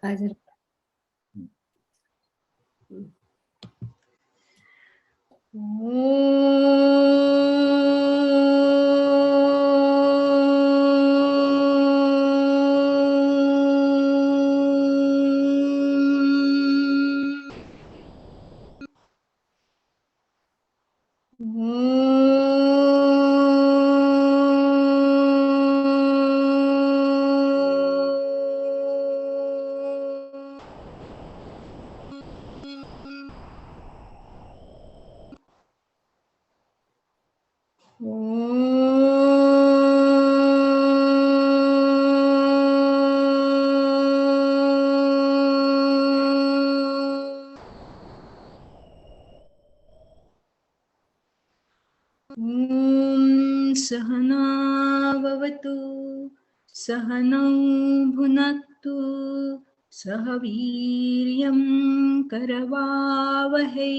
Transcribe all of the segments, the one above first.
हाजर. सहना भवतु सहनौ भुनक्तु सह वीर्यं करवावहै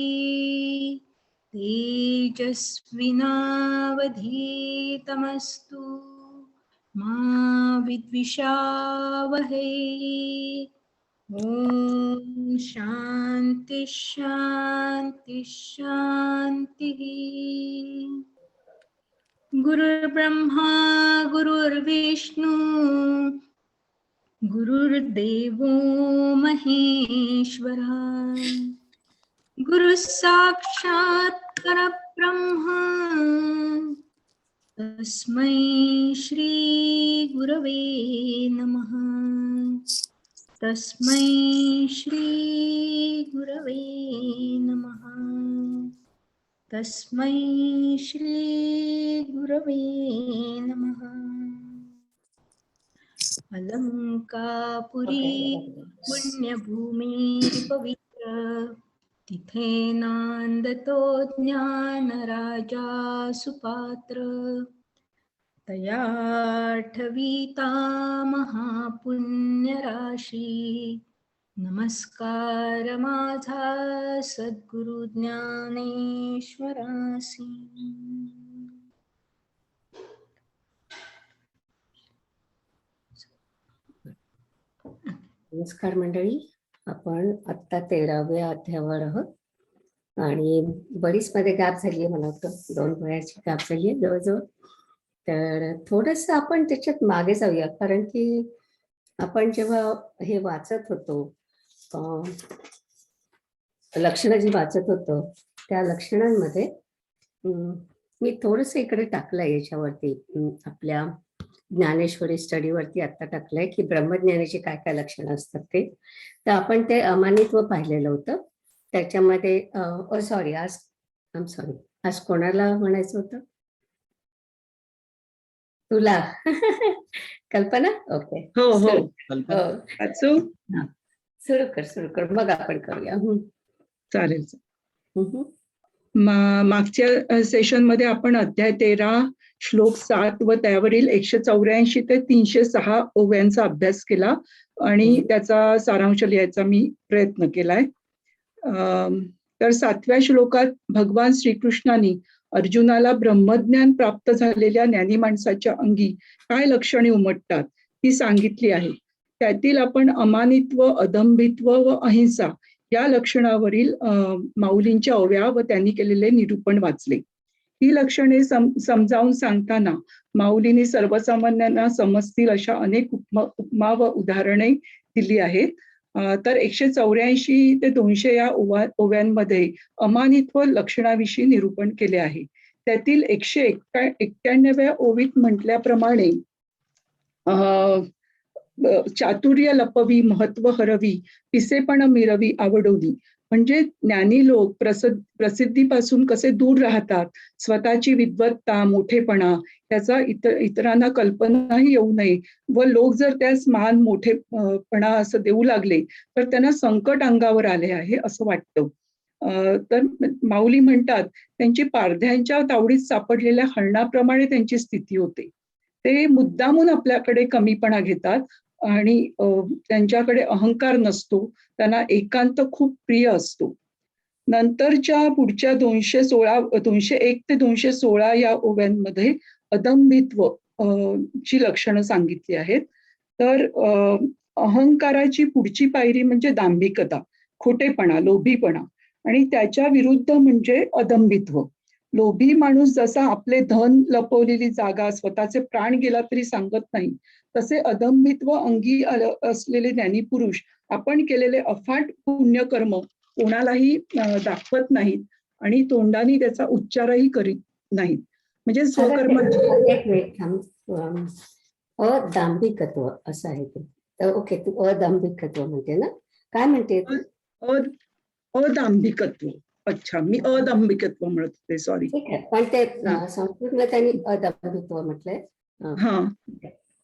तेजस्विनावधीतमस्तु मा विद्विषावहै. ओम शांति शांति शांति. गुरुर्ब्रह्मा गुरुर्विष्णु गुरुर्देवो महेश्वरः गुरुः साक्षात् परब्रह्म तस्मै श्री गुरवे नमः. तस्मै श्री गुरवे नमः. तस्मै श्री गुरवे नमः. अलंकापुरी पुण्यभूमी पवित्र तिथे नांदतो ज्ञानराजा सुपात्र तया ठवीता महापुण्यराशी. नमस्कार माझा सद्गुरु ज्ञानेश्वरासी. नमस्कार मंडळी, आपण आत्ता 13व्या अध्यायावर आहोत आणि बरीच मध्ये गॅप झाली आहे. मला वाटतं 2 वेळाची गॅप झाली आहे जवळजवळ. तर थोडस आपण त्याच्यात मागे जाऊया, कारण की आपण जेव्हा हे वाचत होतो, लक्षणं जी वाचत होतो त्या लक्षणांमध्ये मी थोडस इकडे टाकलंय याच्यावरती, आपल्या ज्ञानेश्वरी स्टडीवरती आता टाकलंय की ब्रह्मज्ञानाची काय काय लक्षणं असतात ते. तर आपण ते अमानित्व पाहिलेलं होतं. त्याच्यामध्ये सॉरी आज कोणाला म्हणायचं होतं? तुला कल्पना? ओके, हो हो सुरू कर मग आपण करूया. चालेल. मागच्या सेशन मध्ये आपण अध्याय 13 श्लोक 7 व त्यावरील 184 ते 306 ओव्यांचा अभ्यास केला आणि त्याचा सारांश लिहायचा मी प्रयत्न केलाय. तर 7व्या श्लोकात भगवान श्रीकृष्णांनी अर्जुनाला ब्रह्मज्ञान प्राप्त झालेल्या ज्ञानी माणसाच्या अंगी काय लक्षणे उमटतात ती सांगितली आहे. त्यातील आपण अमानित्व, अदंभित्व व अहिंसा या लक्षणावरील माऊलींच्या ओव्या व त्यांनी केलेले निरूपण वाचले. ही लक्षणे समजावून सांगताना माऊलींनी सर्वसामान्यांना समजतील अशा अनेक उपमा व उदाहरणे दिली आहेत. तर 184 ते 200 या ओव्यांमध्ये अमानित्व लक्षणाविषयी निरूपण केले आहे. त्यातील 191व्या ओवीत म्हटल्याप्रमाणे चातुर्य लपवी महत्व हरवी पिसेपण मिरवी आवडोनी, म्हणजे ज्ञानी लोक प्रसिद्धीपासून कसे दूर राहतात, स्वतःची विद्वत्ता, मोठेपणा त्याचा इतरांना कल्पनाही येऊ नये व लोक जर त्यास मान, मोठेपणा असं देऊ लागले तर त्यांना संकट अंगावर आले आहे असं वाटतं. तर माऊली म्हणतात, त्यांची पारध्यांच्या तावडीत सापडलेल्या हरणाप्रमाणे त्यांची स्थिती होते. ते मुद्दामून आपल्याकडे कमीपणा घेतात आणि त्यांच्याकडे अहंकार नसतो, त्यांना एकांत खूप प्रिय असतो. नंतरच्या पुढच्या 201 ते 216 या ओव्यांमध्ये अदंभित्व ची लक्षणं सांगितली आहेत. तर अहंकाराची पुढची पायरी म्हणजे दांभिकता, खोटेपणा, लोभीपणा, आणि त्याच्या विरुद्ध म्हणजे अदंभित्व. लोभी माणूस जसा आपले धन लपवलेली जागा, स्वतःचे प्राण गेला तरी सांगत नाही, तसे अदंभित्व अंगी असलेले ज्ञानी पुरुष आपण केलेले अफाट पुण्यकर्म कोणालाही दाखवत नाहीत आणि तोंडाने त्याचा उच्चारही करीत नाहीत. म्हणजे स्वकर्माची एक मिनिट थांब. अदांभिकत्व असं आहे ते. तर ओके, तू अदांभिकत्व म्हणते ना, काय म्हणते तू? अदांभिकत्व. अच्छा, मी अदांभिकत्व म्हणत होते, सॉरी. ठीक आहे, पण ते संस्कृतमध्ये त्यांनी अदांभिकत्व म्हटलंय. हा,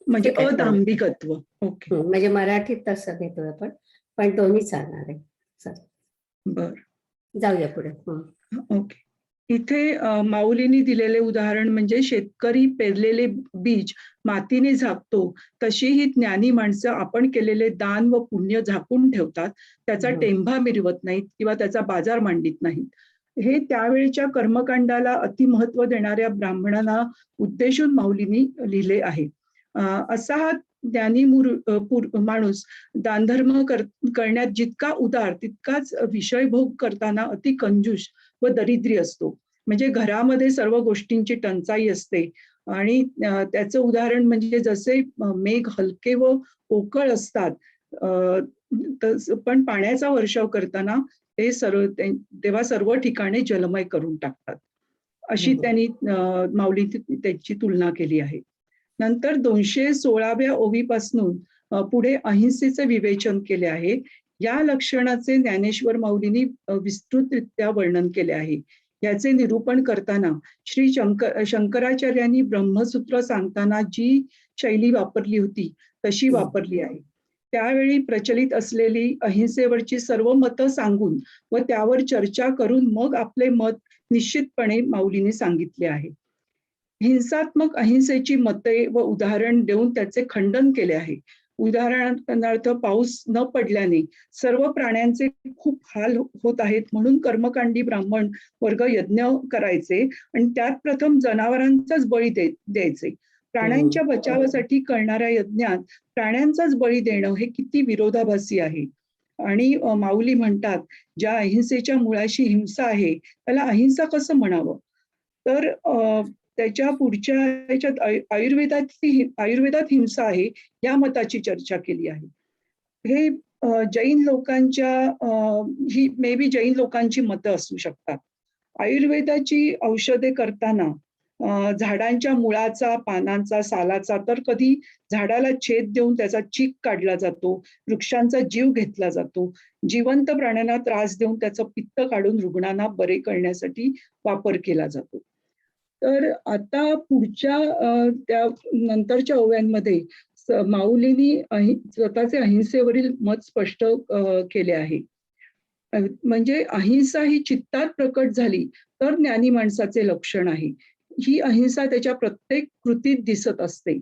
म्हणजे ठीक आहे, अदांभिकत्व. ओके, म्हणजे मराठीत तसं घेतोय आपण, पण दोन्ही चालणार आहे. चल बर, जाऊया पुढे. ओके. इथे माऊलींनी दिलेले उदाहरण म्हणजे शेतकरी पेरलेले बीज मातीने झाकतो, तशी ही ज्ञानी माणसं आपण केलेले दान व पुण्य झाकून ठेवतात, त्याचा टेंभा मिरवत नाहीत किंवा त्याचा बाजार मांडित नाहीत. हे त्यावेळच्या कर्मकांडाला अतिमहत्व देणाऱ्या ब्राह्मणांना उद्देशून माऊलींनी लिहिले आहे. असा हा ज्ञानी माणूस दानधर्म करण्यात जितका उदार तितकाच विषयभोग करताना अति कंजूष व दरिद्री असतो. म्हणजे घरामध्ये सर्व गोष्टींची टंचाई असते आणि त्याचं उदाहरण म्हणजे जसे मेघ हलके व पोकळ असतात, पण पाण्याचा वर्षाव करताना ते तेव्हा सर्व ठिकाणी जलमय करून टाकतात. अशी त्यांनी माऊली त्याची तुलना केली आहे. नंतर 216व्या ओवीपासून पुढे अहिंसेचे विवेचन केले आहे. या लक्षणाचे ज्ञानेश्वर माऊलींनी विस्तृतरित्या वर्णन केले आहे. याचे निरूपण करताना श्री शंकराचार्यांनी ब्रह्मसूत्र सांगताना जी शैली वापरली होती तशी वापरली आहे. त्यावेळी प्रचलित असलेली अहिंसेवरची सर्व मतं सांगून व त्यावर चर्चा करून मग आपले मत निश्चितपणे माऊलींनी सांगितले आहे. हिंसात्मक अहिंसेची मते व उदाहरण देऊन त्याचे खंडन केले आहे. उदाहरणार्थ, पाऊस न पडल्याने सर्व प्राण्यांचे खूप हाल होत आहेत, म्हणून कर्मकांडी ब्राह्मण वर्ग यज्ञ करायचे आणि त्यात प्रथम जनावरांचाच बळी द्यायचे. प्राण्यांच्या बचावासाठी करणाऱ्या यज्ञात प्राण्यांचाच बळी देणं हे किती विरोधाभासी आहे. आणि माऊली म्हणतात, ज्या अहिंसेच्या मुळाशी हिंसा आहे त्याला अहिंसा कसं म्हणावं? तर त्याच्या पुढच्या ह्याच्यात आयुर्वेदात हिंसा आहे या मताची चर्चा केली आहे. हे जैन लोकांच्या ही मे बी जैन लोकांची मतं असू शकतात. आयुर्वेदाची औषधे करताना झाडांच्या मुळाचा, पानांचा, सालाचा, तर कधी झाडाला छेद देऊन त्याचा चीक काढला जातो, वृक्षांचा जीव घेतला जातो, जिवंत प्राण्यांना त्रास देऊन त्याचं पित्त काढून रुग्णांना बरे करण्यासाठी वापर केला जातो. तर आता पुढच्या त्या नंतरच्या ओव्यांमध्ये माऊलींनी स्वतःचे अहिंसेवरील मत स्पष्ट केले आहे. म्हणजे अहिंसा ही चित्तात प्रकट झाली तर ज्ञानी माणसाचे लक्षण आहे. ही अहिंसा त्याच्या प्रत्येक कृतीत दिसत असते.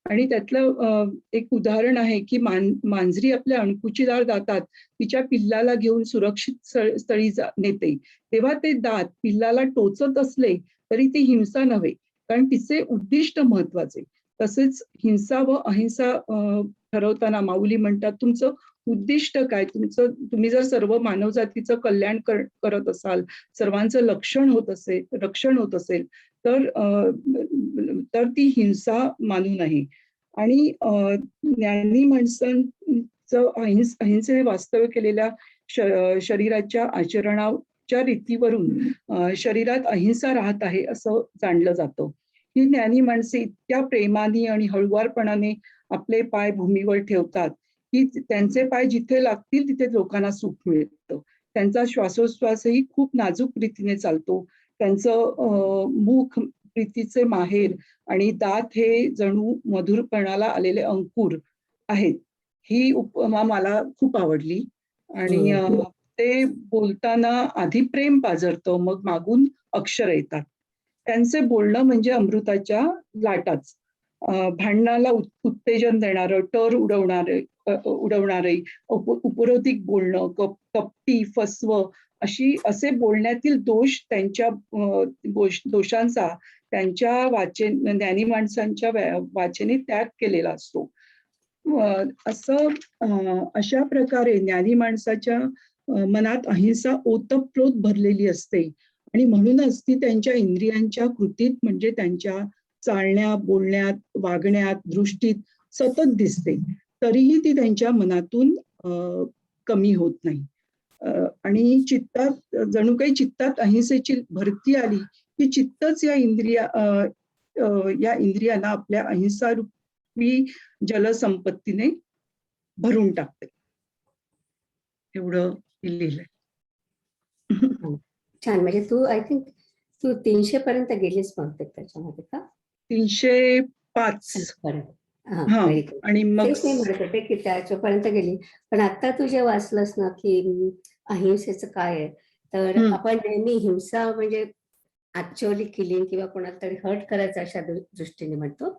आणि त्यातलं एक उदाहरण आहे की मांजरी आपल्या अणकुचीदार दातात तिच्या पिल्लाला घेऊन सुरक्षित स्थळी नेते, तेव्हा ते दात पिल्लाला टोचत असले तरी ती हिंसा नव्हे, कारण तिचे उद्दिष्ट महत्वाचे. तसेच हिंसा व अहिंसा ठरवताना माऊली म्हणतात, तुमचं उद्दिष्ट काय? तुम्ही जर सर्व मानवजातीचं कल्याण करत असाल, सर्वांचं रक्षण होत असेल तर ती हिंसा मानू नये. आणि ज्ञानी माणसांचं अहिंसेने वास्तव्य केलेल्या शरीराच्या आचरणाच्या रीतीवरून शरीरात अहिंसा राहत आहे असं जाणलं जातं. ही ज्ञानी माणसे इतक्या प्रेमाने आणि हळुवारपणाने आपले पाय भूमीवर ठेवतात की त्यांचे पाय जिथे लागतील तिथे लोकांना सुख मिळतं. त्यांचा श्वासोश्वासही खूप नाजूक रीतीने चालतो. त्यांचं मुख प्रीतीचे माहेर आणि दात हे जणू मधुरपणाला आलेले अंकुर आहेत. ही उपमा मला खूप आवडली. आणि ते बोलताना आधी प्रेम पाझरतं, मग मागून अक्षर येतात. त्यांचे बोलणं म्हणजे अमृताच्या लाटाच. भांडणाला उत्तेजन देणारं, टर उडवणारे, उपरोधिक बोलणं, कपटी, फसव असे बोलण्यातील दोष दोषांचा त्यांच्या ज्ञानी माणसांच्या वाचेने त्याग केलेला असतो. अशा प्रकारे ज्ञानी माणसाच्या मनात अहिंसा ओतप्रोत भरलेली असते आणि म्हणूनच ती त्यांच्या इंद्रियांच्या कृतीत म्हणजे त्यांच्या चालण्यात, बोलण्यात, वागण्यात, दृष्टीत सतत दिसते. तरीही ती त्यांच्या मनातून कमी होत नाही. आणि चित्तात जणू काही चित्तात अहिंसेची भरती आली की चित्तच या इंद्रियांना आपल्या अहिंसा रूपी जलसंपत्तीने भरून टाकते. एवढं लिहिलंय. छान. म्हणजे तू आय थिंक तू 300 पर्यंत गेलीस बहुतेक त्याच्यामध्ये का? 305 हा, हा. Very good. आणि मग तेच मी म्हणत होते की त्याच्यापर्यंत गेली, पण आता तू जे वाचलंस ना की अहिंसेचं काय आहे, तर आपण नेहमी हिंसा म्हणजे ऍक्च्युअली किलिंग किंवा कोणाला तरी हर्ट करायचं अशा दृष्टीने म्हणतो,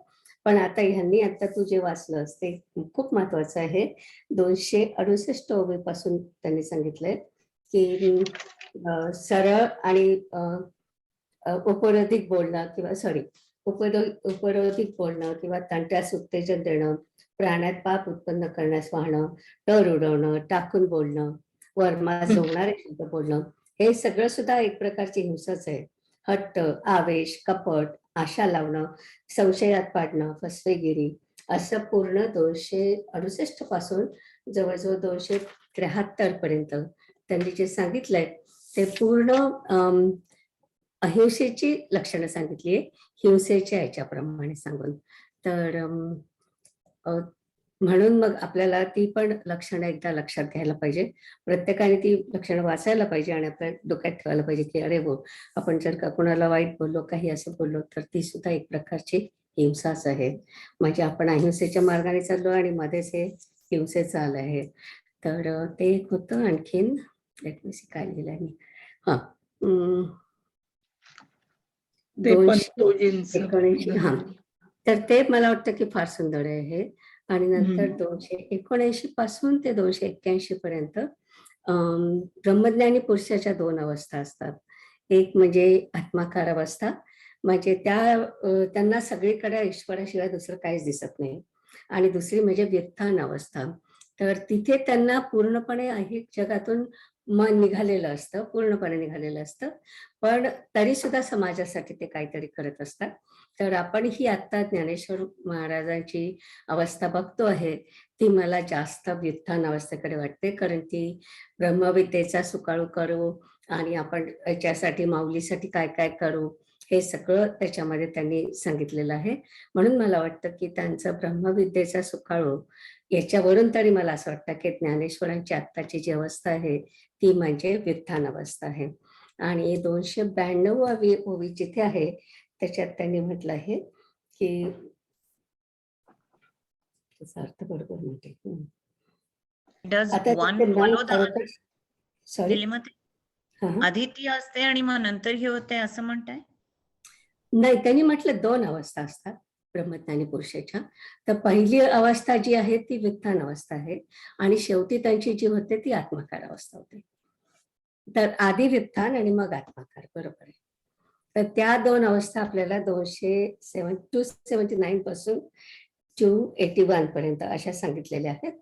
पण आता ह्यांनी आता तू जे वाचलंस ते खूप महत्वाचं आहे. 268 ओवीपासून त्यांनी सांगितलंय की सरळ आणि उपरोधिक बोलणं किंवा उपरोधिक बोलणं किंवा तंट्यास उत्तेजन देणं, प्राण्यात पाप उत्पन्न करण्यास वाहणं, टर उडवणं, टाकून बोलणं, वर्मास जोडणारे शब्द बोलणं, हे सगळं सुद्धा एक प्रकारची हिंसाच आहे. हट्ट, आवेश, कपट, आशा लावणं, संशयात पाडणं, फसवेगिरी, असं पूर्ण 268 पासून जवळजवळ 273 पर्यंत त्यांनी जे सांगितलंय ते पूर्ण अहिंसेची लक्षणं सांगितली आहे, हिंसेच्या याच्याप्रमाणे सांगून. तर म्हणून मग आपल्याला ती पण लक्षणं एकदा लक्षात घ्यायला पाहिजे. प्रत्येकाने ती लक्षणं वाचायला पाहिजे आणि आपल्या डोक्यात ठेवायला पाहिजे की अरे हो, आपण जर का कोणाला वाईट बोललो, काही असं बोललो, तर ती सुद्धा एक प्रकारची हिंसाच आहे. म्हणजे आपण अहिंसेच्या मार्गाने चाललो आणि मध्येच हे हिंसेचं आलं आहे. तर ते एक होतं. आणखीन काय लिहिलंय मी, हा 279. हा, तर ते मला वाटतं की फार सुंदर आहे हे. आणि नंतर 279 पासून ते 281 पर्यंत ब्रह्मज्ञानी पुरुषाच्या 2 अवस्था असतात. एक म्हणजे आत्माकार अवस्था, म्हणजे त्यांना सगळीकडे ईश्वराशिवाय दुसरं काहीच दिसत नाही. आणि दुसरी म्हणजे व्युत्थान अवस्था, तर तिथे त्यांना पूर्णपणे ऐहिक जगातून मन निघालेलं असतं, पूर्णपणे निघालेलं असतं, पण तरी सुद्धा समाजासाठी ते काहीतरी करत असतात. तर आपण ही आता ज्ञानेश्वर महाराजांची अवस्था बघतो आहे, ती मला जास्त व्युत्थान अवस्थेकडे वाटते, कारण ती ब्रह्मविद्येचा सुकाळू करू आणि आपण याच्यासाठी माऊलीसाठी काय काय करू, हे सगळं त्याच्यामध्ये त्यांनी सांगितलेलं आहे. म्हणून मला वाटतं की त्यांचं ब्रह्मविद्येचा सुकाळू याच्यावरून तरी मला असं वाटतं की ज्ञानेश्वरांची आत्ताची जी अवस्था आहे ती म्हणजे व्युत्थान अवस्था आहे. आणि 292 ओवी जिथे आहे त्याच्यात त्यांनी म्हटलं आहे की त्याचा अर्थ बरोबर म्हणते. सॉरी, आधी ती असते आणि मग नंतर हे होते असं म्हणताय? नाही, त्यांनी म्हटलं 2 अवस्था असतात ब्रह्मज्ञानी पुरुषाच्या. तर पहिली अवस्था जी आहे ती व्युत्थान अवस्था आहे आणि शेवटी त्यांची जी होते ती आत्माकार अवस्था होते. तर आधी व्युत्थान आणि मग आत्माकार, बरोबर आहे. तर त्या 2 अवस्था आपल्याला 279 पासून 281 पर्यंत अशा सांगितलेल्या आहेत.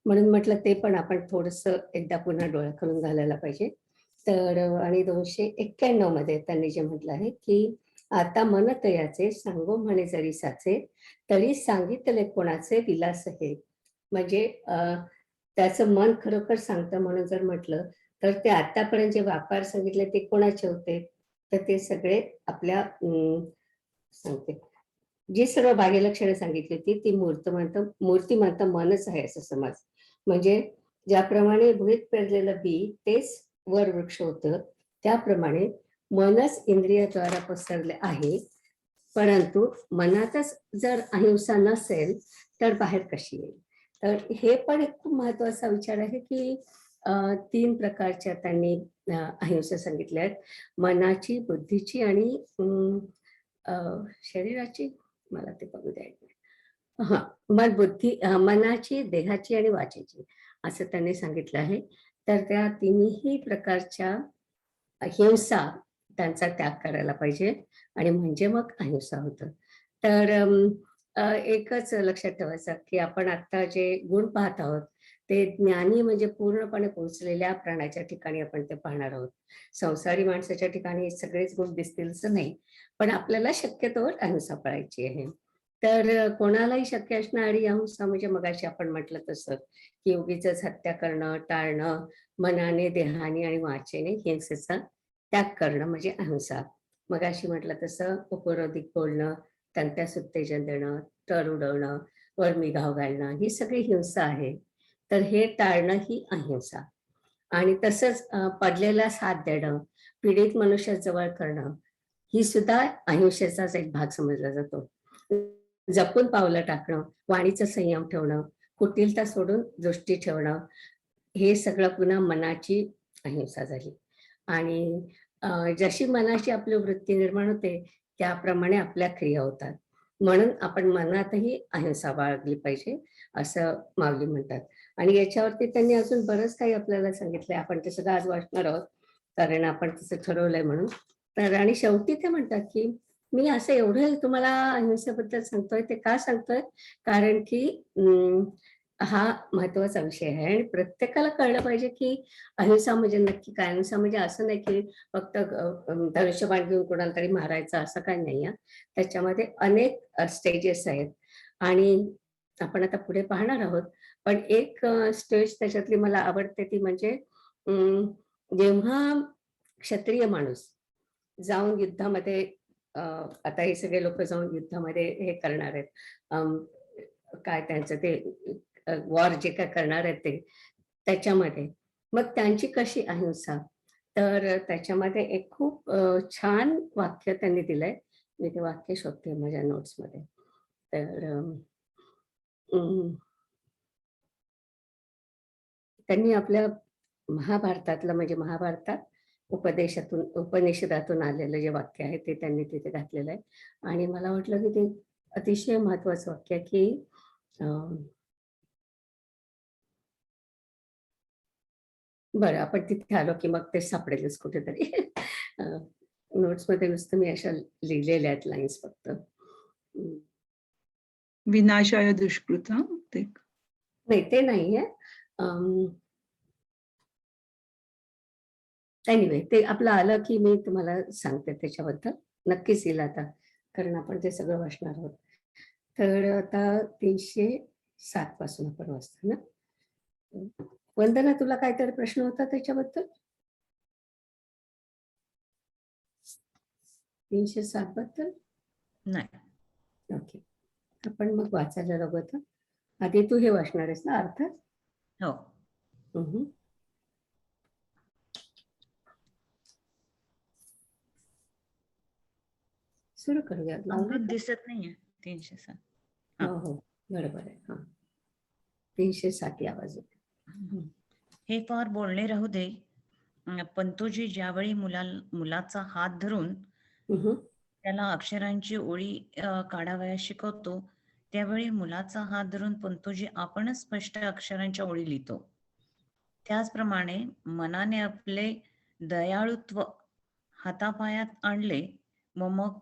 म्हणून म्हटलं ते पण आपण थोडंसं एकदा पुन्हा डोळ्याखालून घालायला पाहिजे. तर आणि 291 मध्ये त्यांनी जे म्हटलं आहे की आता मन तयाचे सांगो म्हणे जरी साचे, तरी सांगितले कोणाचे विलास हे. म्हणजे त्याचं मन खरोखर सांगतं म्हणून जर म्हटलं तर ते आतापर्यंत जे व्यापार सांगितले ते कोणाचे होते, तर ते सगळे आपल्या सांगते जी सर्व भाग्यलक्षणे सांगितली होती ती मूर्तिमंत मनच आहे असं समज. म्हणजे ज्याप्रमाणे भुईत पेरलेलं बी तेच वर वृक्ष होतं, त्याप्रमाणे मनच इंद्रियाद्वारा पसरले आहे. परंतु मनातच जर अहिंसा नसेल तर बाहेर कशी येईल. तर हे पण एक खूप महत्वाचा विचार आहे की 3 प्रकारच्या त्यांनी अहिंसा सांगितल्या आहेत, मनाची, बुद्धीची आणि शरीराची. मला ते बघू द्यायचं. हा, मनाची, देहाची आणि वाचेची असं त्यांनी सांगितलं आहे. तर त्या तिन्ही प्रकारच्या हिंसा त्यांचा त्याग करायला पाहिजे आणि म्हणजे मग अहिंसा होतं. तर एकच लक्षात ठेवायचं की आपण आता जे गुण पाहत आहोत ते ज्ञानी म्हणजे पूर्णपणे पोहोचलेल्या प्राण्याच्या ठिकाणी आपण ते पाहणार आहोत. संसारी माणसाच्या ठिकाणी सगळेच गुण दिसतील असं नाही, पण आपल्याला शक्यतोवर अहिंसा पाळायची आहे. तर कोणालाही शक्य असणारी अहिंसा म्हणजे मगाशी आपण म्हटलं तसं की उगीचच हत्या करणं, टाळणं, मनाने, देहाने आणि वाचेने हिंसेचा त्याग करणं म्हणजे अहिंसा. मगाशी म्हटलं तसं उपरोधिक बोलणं, त्यांत्यास उत्तेजन देणं, तळ उडवणं, वरमिघाव घालणं, ही सगळी हिंसा आहे. तर हे टाळणं ही अहिंसा. आणि तसंच पडलेला साथ देणं, पीडित मनुष्याजवळ करणं, ही सुद्धा अहिंसेचाच एक भाग समजला जातो. जपून पावलं टाकणं, वाणीचा संयम ठेवणं, कुटिलता सोडून दृष्टी ठेवणं, हे सगळं पुन्हा मनाची अहिंसा झाली. आणि जशी मनाची आपली वृत्ती निर्माण होते त्याप्रमाणे आपल्या क्रिया होतात. म्हणून आपण मनातही अहिंसा बाळगली पाहिजे असं माऊली म्हणतात. आणि याच्यावरती त्यांनी अजून बरंच काही आपल्याला सांगितलंय. आपण ते सगळं आज वाचणार आहोत कारण आपण तसं ठरवलंय म्हणून. तर आणि शेवटी ते म्हणतात की मी असं एवढं तुम्हाला अहिंसेबद्दल सांगतोय, ते का सांगतोय? कारण की हा महत्वाचा विषय आहे आणि प्रत्येकाला कळलं पाहिजे की अहिंसा म्हणजे नक्की काय. अहिंसा म्हणजे असं नाही की फक्त धनुष्यबाण घेऊन कोणाला तरी मारायचं असं काही नाही आहे. त्याच्यामध्ये अनेक स्टेजेस आहेत आणि आपण आता पुढे पाहणार आहोत. पण एक स्टेज त्याच्यातली मला आवडते ती म्हणजे जेव्हा क्षत्रिय माणूस जाऊन युद्धामध्ये आता हे सगळे लोक जाऊन युद्धामध्ये हे करणार आहेत, काय त्यांचं ते वॉर जे काय करणार आहेत ते त्याच्यामध्ये मग त्यांची कशी अहिंसा. तर त्याच्यामध्ये एक खूप छान वाक्य त्यांनी दिलंय. मी ते वाक्य शोधते माझ्या नोट्समध्ये. तर त्यांनी आपल्या महाभारतातलं म्हणजे महाभारतात उपनिषदातून आलेलं जे वाक्य आहे ते त्यांनी तिथे घातलेलं आहे. आणि मला वाटलं की ते अतिशय महत्वाचं वाक्य आहे की बरं आपण तिथे आलो की मग ते सापडेलच कुठेतरी. नोट्समध्ये नुसतं मी अशा लिहिलेल्या आहेत लाईन्स फक्त. विनाशाय दुष्कृत ते नाही ते नाहीये. एनिवे ते आपलं आलं की मी तुम्हाला सांगते त्याच्याबद्दल. नक्कीच येईल आता कारण आपण ते सगळं वाचणार आहोत. तर आता 307 पासून आपण वाचतो ना. वंदना तुला काहीतरी प्रश्न होता त्याच्याबद्दल? 307 बद्दल? नाही. ओके, आपण मग वाचायला लागू. आधी तू हे वाचणार आहेस ना अर्थ? हो. सुरू करूया. अमृत दिसत नाहीये 307. हो हो बरोबर आहे. हा 307 या बाजूला. हे फार बोलणे राहू दे. पंतोजी ज्यावेळी मुलाचा हात धरून त्याला अक्षरांची ओळी काढावया शिकवतो त्यावेळी मुलाचा हात धरून पंतोजी आपणच स्पष्ट अक्षरांच्या ओळी लिहितो. त्याचप्रमाणे मनाने आपले दयाळुत्व हातापायात आणले व मग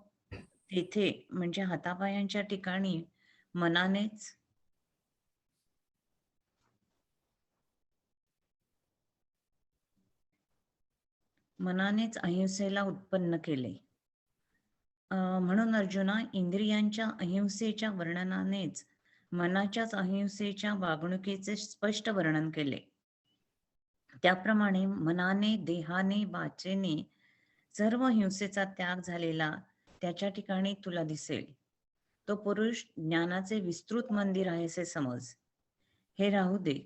तेथे म्हणजे हातापायांच्या ठिकाणी मनानेच अहिंसेला उत्पन्न केले. म्हणून अर्जुना, इंद्रियांच्या अहिंसेच्या वर्णनानेच मनाच्याच अहिंसेच्या वागणुकीचे स्पष्ट वर्णन केले. त्याप्रमाणे मनाने, देहाने, वाचेने सर्व हिंसेचा त्याग झालेला त्याच्या ठिकाणी तुला दिसेल. तो पुरुष ज्ञानाचे विस्तृत मंदिर आहे असे समज. हे राहू दे,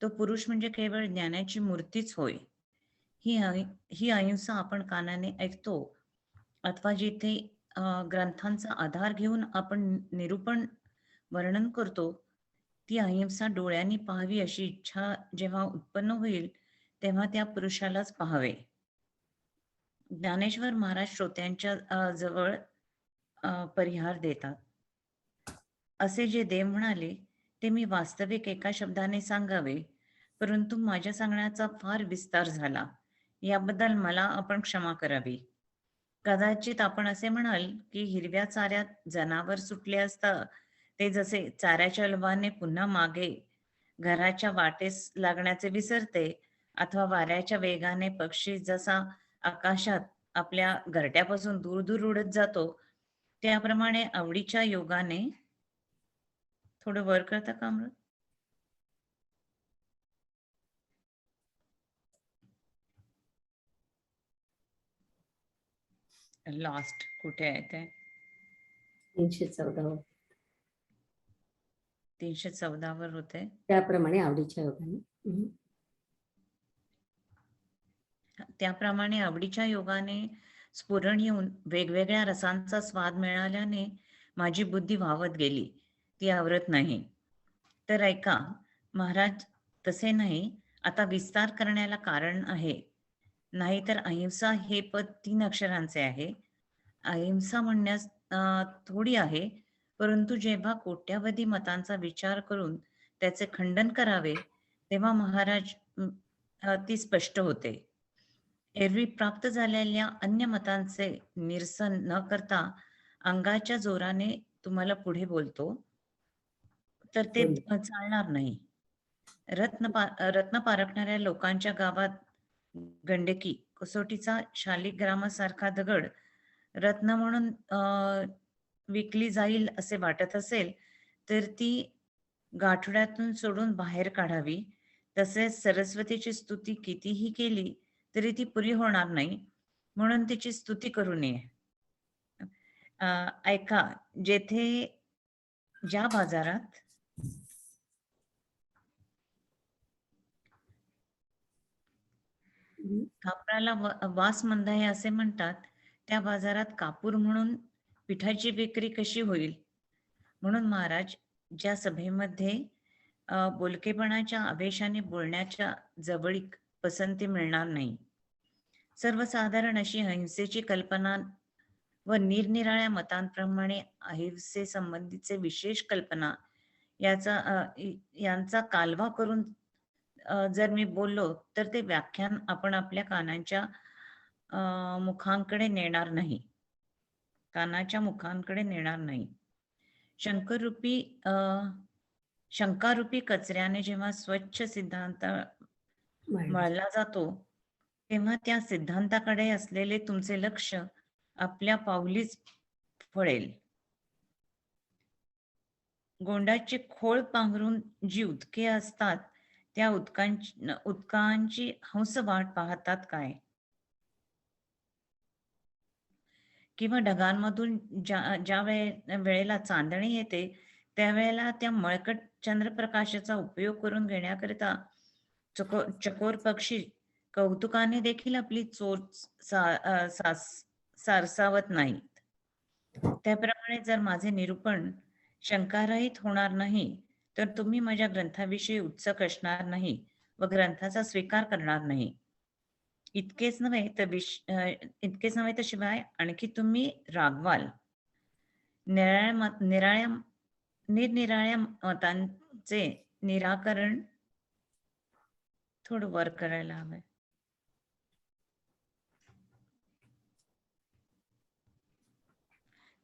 तो पुरुष म्हणजे केवळ ज्ञानाची मूर्तीच होय. ही अहिंसा आपण कानाने ऐकतो अथवा जिथे ग्रंथांचा आधार घेऊन आपण निरूपण वर्णन करतो, ती अहिंसा डोळ्यांनी पाहावी अशी इच्छा जेव्हा उत्पन्न होईल तेव्हा त्या पुरुषालाच पाहावे. ज्ञानेश्वर महाराज श्रोत्यांच्या जवळ परिहार देतात. असे जे देव म्हणाले ते मी वास्तविक एका शब्दाने सांगावे, परंतु माझ्या सांगण्याचा फार विस्तार झाला. याबद्दल मला आपण क्षमा करावी. कदाचित आपण असे म्हणाल की हिरव्या चाऱ्यात जनावर सुटले असता ते जसे चाऱ्याच्या लोभाने पुन्हा मागे घराच्या वाटेस लागण्याचे विसरते, अथवा वाऱ्याच्या वेगाने पक्षी जसा आकाशात आपल्या घरट्यापासून दूर दूर उडत जातो, त्याप्रमाणे आवडीच्या योगाने, थोडं वर करता का अमृत? लास्ट कुठे आहे ते? 314 314 वर होते. त्याप्रमाणे आवडीच्या योगाने. त्याप्रमाणे आवडीच्या योगाने स्फुरण येऊन वेगवेगळ्या रसांचा स्वाद मिळाल्याने माझी बुद्धी वाहवत गेली, ती आवरत नाही. तर ऐका महाराज, तसे नाही. आता विस्तार करण्याला कारण आहे. नाहीतर अहिंसा हे पद 3 अक्षरांचे आहे. अहिंसा म्हणण्यास थोडी आहे, परंतु जेव्हा कोट्यावधी मतांचा विचार करून त्याचे खंडन करावे, तेव्हा महाराज ती स्पष्ट होते. एरवी प्राप्त झालेल्या अन्य मतांचे निरसन न करता अंगाच्या जोराने तुम्हाला पुढे बोलतो, तर ते चालणार नाही. रत्न पारखणाऱ्या लोकांच्या गावात गंडकी कसोटीचा शालिग्रामासारखा दगड रत्न म्हणून विकली जाईल असे वाटत असेल, तर ती गाठोड्यातून सोडून बाहेर काढावी. तसेच सरस्वतीची स्तुती कितीही केली तरी ती पुरी होणार नाही, म्हणून तिची स्तुती करू नये. ऐका, ज्या बाजारात कापराला वास मंद आहे असे म्हणतात, त्या बाजारात कापूर म्हणून पिठाची विक्री कशी होईल? म्हणून महाराज, ज्या सभेमध्ये बोलकेपणाच्या आवेशाने बोलण्याच्या जवळीक पसंती मिळणार नाही. सर्वसाधारण अशी अहिंसेची कल्पना व निरनिराळ्या मतांप्रमाणे अहिंसे संबंधीचे विशेष कल्पना यांचा कालवा करून जर मी बोललो, तर ते व्याख्यान आपण आपल्या कानाच्या मुखांकडे नेणार नाही, कानाच्या मुखांकडे नेणार नाही. शंकारूपी कचऱ्याने जेव्हा स्वच्छ सिद्धांत मळला जातो, तेव्हा त्या सिद्धांताकडे असलेले तुमचे लक्ष आपल्या पाऊलीच फळेल. गोंडाची खोळ पांघरून जी उदके असतात, त्या उदकांची हंस वाट पाहतात काय? किंवा ढगांमधून ज्या वेळेला चांदणी येते, त्यावेळेला त्या मळकट चंद्रप्रकाशाचा उपयोग करून घेण्याकरिता चकोर पक्षी कौतुकाने देखील आपली चोच सारसावत नाहीत. त्याप्रमाणे जर माझे निरूपण शंकारहित होणार नाही, तर तुम्ही माझ्या ग्रंथाविषयी उत्सुक असणार नाही व ग्रंथाचा स्वीकार करणार नाही. इतकेच नव्हे तर शिवाय आणखी तुम्ही रागवाल. निरनिराळ्या मतांचे निराकरण, थोडं वर करायला हवंय,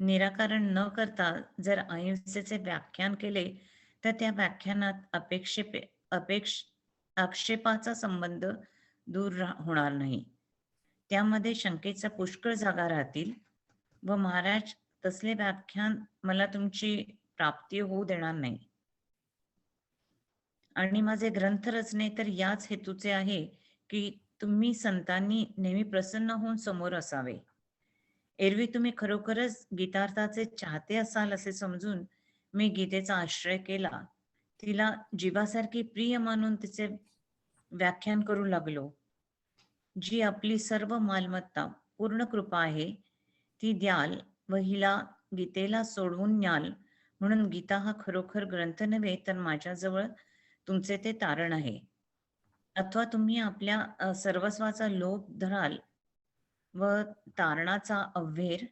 निराकरण न करता जर अहिंसेचे व्याख्यान केले, तर त्या व्याख्यानात आक्षेपाचा संबंध दूर होणार नाही. त्यामध्ये शंकेचा पुष्कळ जागा राहतील व महाराज, तसले व्याख्यान मला तुमची प्राप्ती होऊ देणार नाही. आणि माझे ग्रंथ रचने तर याच हेतूचे आहे की तुम्ही संतांनी नेहमी प्रसन्न होऊन समोर असावे. एरवी तुम्ही खरोखरच गीतार्थाचे चाहते असाल असे समजून मी गीतेचा आश्रय केला, तिला जीवासारखी प्रिय मानून तिचे व्याख्यान करू लागलो. जी आपली सर्व मालमत्ता पूर्ण कृपा आहे, ती द्याल व हिला गीतेला सोडवून न्याल, म्हणून गीता हा खरोखर ग्रंथ नव्हे, तर माझ्याजवळ तुमचे ते तारण आहे. अथवा तुम्ही आपल्या सर्वस्वाचा लोभ धराल व तारणाचा अव्हेर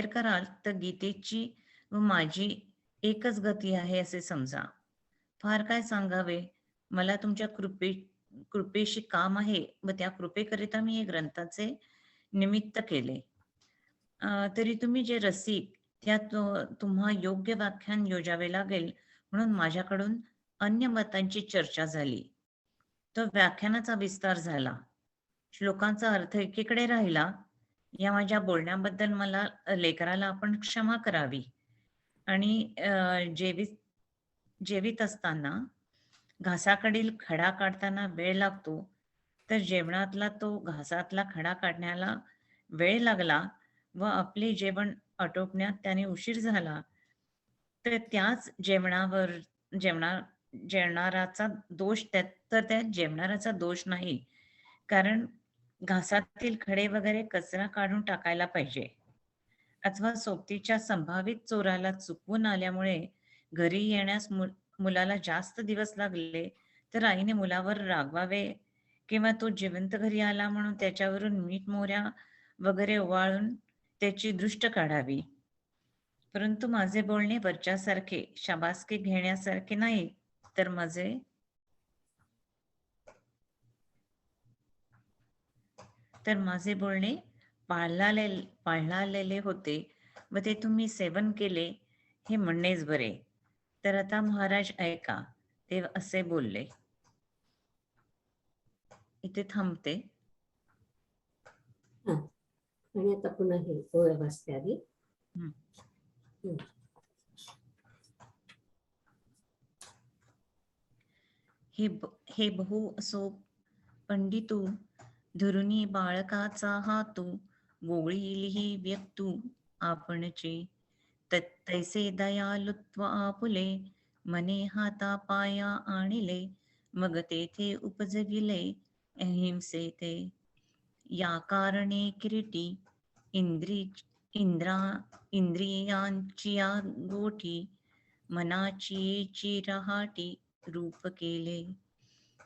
कराल, तर गीतेची व माझी एकच गती आहे असे समजा. फार काय सांगावे, मला तुमच्या कृपेशी काम आहे व त्या कृपेकरिता मी हे ग्रंथाचे निमित्त केले. तरी तुम्ही जे रसिक त्यात तुम्हा योग्य व्याख्यान योजावे लागेल म्हणून माझ्याकडून अन्य मतांची चर्चा झाली. तो व्याख्यानाचा विस्तार झाला. श्लोकांचा अर्थ एकीकडे राहिला. या माझ्या बोलण्याबद्दल मला लेकराला आपण क्षमा करावी. आणि जेवीत असताना घासाकडील खडा काढताना वेळ लागतो, तर जेवणातला तो घासातला खडा काढण्याला वेळ लागला व आपले जेवण आटोपण्यात त्याने उशीर झाला, तर त्याच जेवणाराचा दोष त्या जेवणाराचा दोष नाही, कारण घासातील खडे वगैरे कचरा काढून टाकायला पाहिजे. अथवा सोबतीच्या संभावित चोराला चुकवून आल्यामुळे घरी येण्यास मुलाला जास्त दिवस लागले, तर आईने मुलावर रागवावे किंवा तो जिवंत घरी आला म्हणून त्याच्यावरून मीठ मोहऱ्या वगैरे ओवाळून त्याची दृष्ट काढावी. परंतु माझे बोलणे वरच्यासारखे शाबासकी घेण्यासारखे नाही, तर माझे बोलणे पाळलेले होते व ते तुम्ही सेवन केले हे म्हणणेच बरे. तर आता महाराज ऐका, ते असे बोलले. इथे थांबते. आणि आता पुन्हा हे ओळ वाचते आधी. हे बहु असो पंडितू, धरुणी बाळकाचा हातू, वोळीलिही व्यक्तू आपणचे. तैसे दयालुत्व आपुले, मने हाता पाया आणिले, मग तेथे उपजविले अहिंसे ते. या कारणे किरीटी इंद्रियांची या गोठी, मनाची रहाटी रूप केले.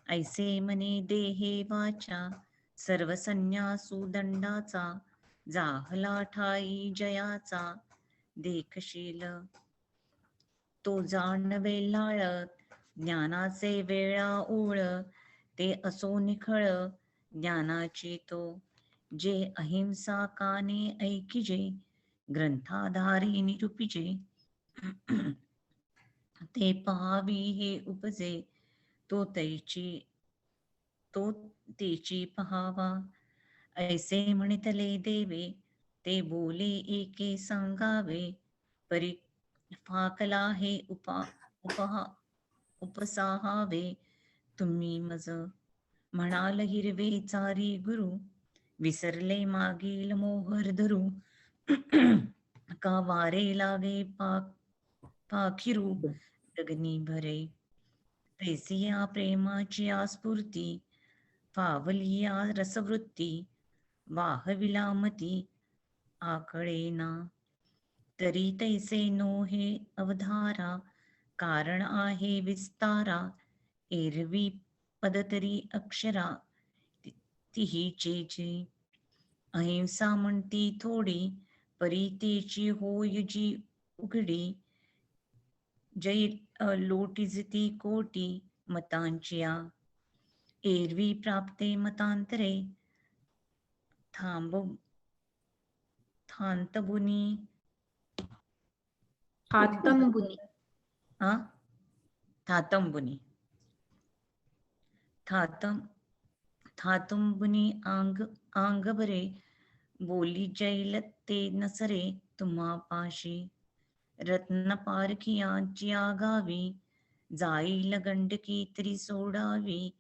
ऐसे मने देहे वाचा, सर्व संन्यासू दंडाचा, जाहला ठाई जयाचा देखशील. तो जाणवे लाळ, ज्ञानाचे वेळा ओळ, ते असो निखळ ज्ञानाची तो. जे अहिंसा काने ऐकिजे, ग्रंथाधारी निरूपिजे, ते पहावी हे उपजे, तो तेची पहावा. ऐसे म्हणितले देवे, ते बोले एके सांगावे, परी फाकला हे उपसाहावे तुम्ही मज. म्हणाल हिरवे चारी गुरु, विसरले मागील मोहर धरू, का वारे लागे पाखिरू गगनी भरे. तैसिया प्रेमाची आस्फूर्ती, फावलिया रसवृत्ती, वाहविला मती आकळेना. तरी तैसे नो हे अवधारा, कारण आहे विस्तारा, एरवी पदतरी अक्षरा तिहीचे जे. अहिंसा म्हणती थोडी, परी तेची होय जी उघडी, जै लोटीजती कोटी मतांचिया. एरवी प्राप्ते मतांतरे, थांतबुनी आंगबरे, बोली जैल ते नसरे तुम्हा पाशी. रत्न पारखियांची आगावी, जाईल गंडकी तरी सोडावी,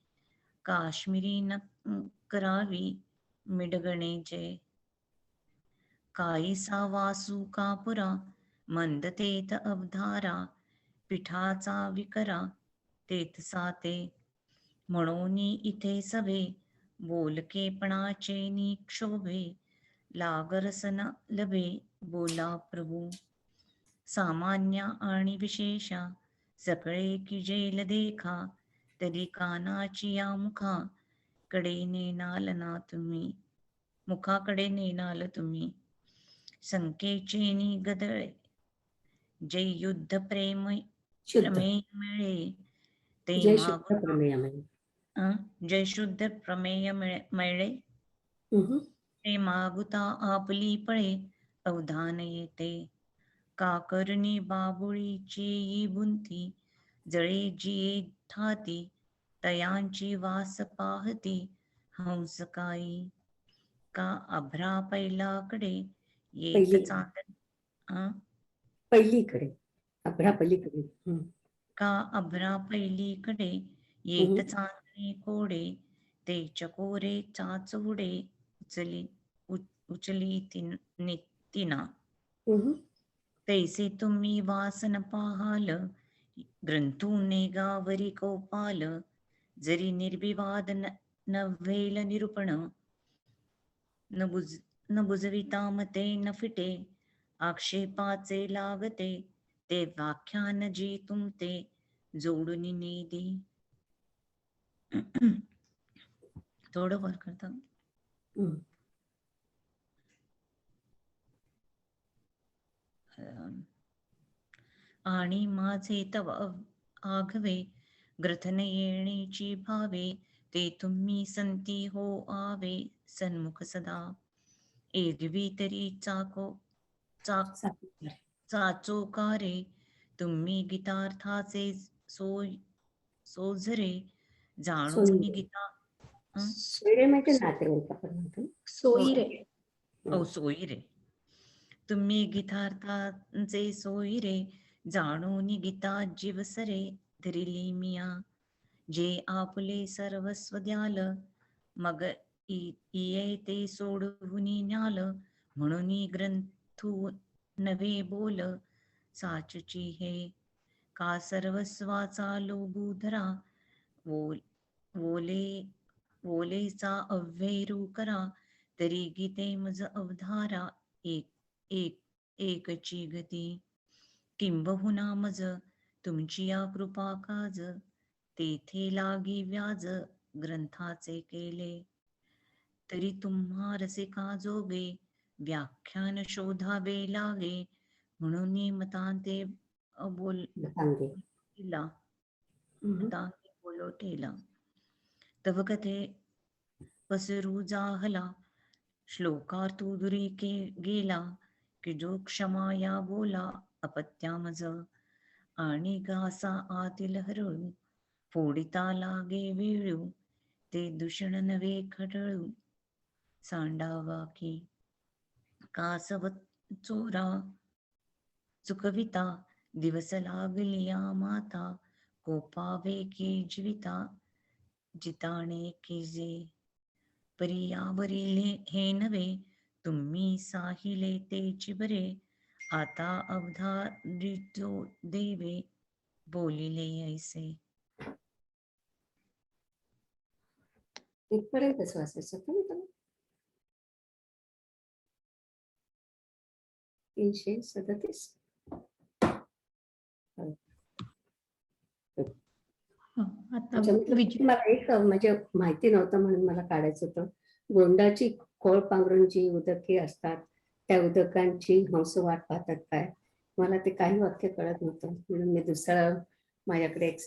काश्मीरी न करावी मिडगणेचे. काईसा वासू कापुरा, मंद तेथ अवधारा, पिठाचा विकरा तेथ साते. म्हणून इथे सभे, बोलकेपणाचे निक्षोभे, लागरसना लभे बोला प्रभू. सामान्य आणि विशेषा, सगळे की जेल देखा, तरी कानाची या मुखाकडे नेनाल तुम्ही. संकेचे गदळे, जे युद्ध प्रमेय मिळे, ते जय शुद्ध प्रमेय मिळे, ते मागुता आपली पळे अवधान येते. काकर्णी बाबुळीची येई बुंती, जळे जिये ठाती, तयांची वास पाहती हंस काही. का अभ्रा पैलाकडे येत पहिली चांदण पहिलीकडे अभ्रा पलीकडे. का अभ्रा पहिलीकडे येत चांदणे कोडे, ते चकोरे चाचुडे उचली तिना. तैसे तुम्ही वासन पाहाल, ग्रंथूने गावरी कोपाल, जरी निर्विवाद नव्हेल निरूपण, न बुजविता मते न फिटे, आक्षेपाचे लागते ते व्याख्यान जी तुमते जोडून नेदी. थोडं वर करता. आणि माझे तव आघवे ग्रथन येण्याची भावे, ते तुम्ही संती हो आवे सन्मुख सदा. एरवी तरी चाचोकारे, तुम्ही गीतार्थाचे सोझरे, जाणून गीता सोयरे म्हणजे नातेवाईक आपण म्हणतो. सोयरे. सोयरे. तुम्ही गीतार्थांचे सोयरे, जाणून गीता जीवसरे धरिली मिया. जे आपले सर्वस्व द्याल, मग इये ते सोडवून न्याल, म्हणून ग्रंथू नवे बोल साचची हे. का सर्वस्वाचा लोभू धरा, ओलेचा अव्ययरू करा, तरी गीते मज अवधारा एकची गती. किंबहुना मज तुमची या कृपा काज, तेथे लागी व्याज ग्रंथाचे केले. तरी तुम्हा रसिका जोगे, व्याख्यान शोधावे लागे, म्हणून मतांते बोलोटेला. तव कथे पसरू जाहला, श्लोकार्थ दुरी गेला, की जो क्षमा या बोला अपत्यामज. आणि घासा आतील हरळू, फोडिता लागे वेळू, ते दूषण नवे खडळू, सांडावा की. कासव चोरा चुकविता, दिवस लागलिया माता, कोपावे की जीविता, जिताणे की जे. परियावरील हे नवे, तुम्ही साहिले तेची बरे, आता अवधारितो देवे बोलिले ऐसे. इथपर्यंतच वाचायचं का मी? 337. मला एक म्हणजे माहिती नव्हतं म्हणून मला काढायचं होतं. गोंडाची खोळ पांघरून जी उदके असतात, त्या उदकांची हंस वाट पाहतात काय. मला ते काही वाक्य कळत नव्हतं, म्हणून मी दुसरं माझ्याकडे एक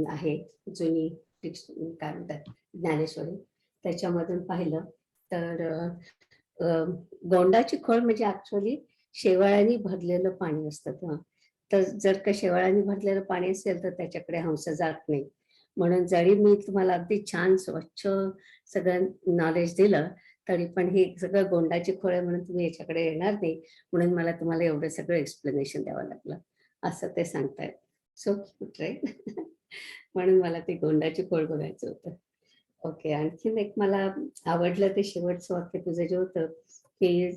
आहे जुनी काय म्हणतात ज्ञानेश्वरी, त्याच्यामधून पाहिलं तर गोंडाची खोळ म्हणजे ऍक्च्युअली शेवाळाने भरलेलं पाणी असतं. तर जर का शेवाळाने भरलेलं पाणी असेल तर त्याच्याकडे हंस जात नाही. म्हणून जरी मी तुम्हाला अगदी छान स्वच्छ सगळं नॉलेज दिलं, तरी पण हे सगळं गोंडाची खोळ आहे म्हणून तुम्ही याच्याकडे येणार नाही, म्हणून मला तुम्हाला एवढं सगळं एक्सप्लेनेशन द्यावं लागलं असं ते सांगतायत. So cute right. म्हणून मला ते गोंडाची खोळ बघायचं होतं. ओके, आणखीन एक मला आवडलं ते शेवटचं वाक्य तुझं जे होतं की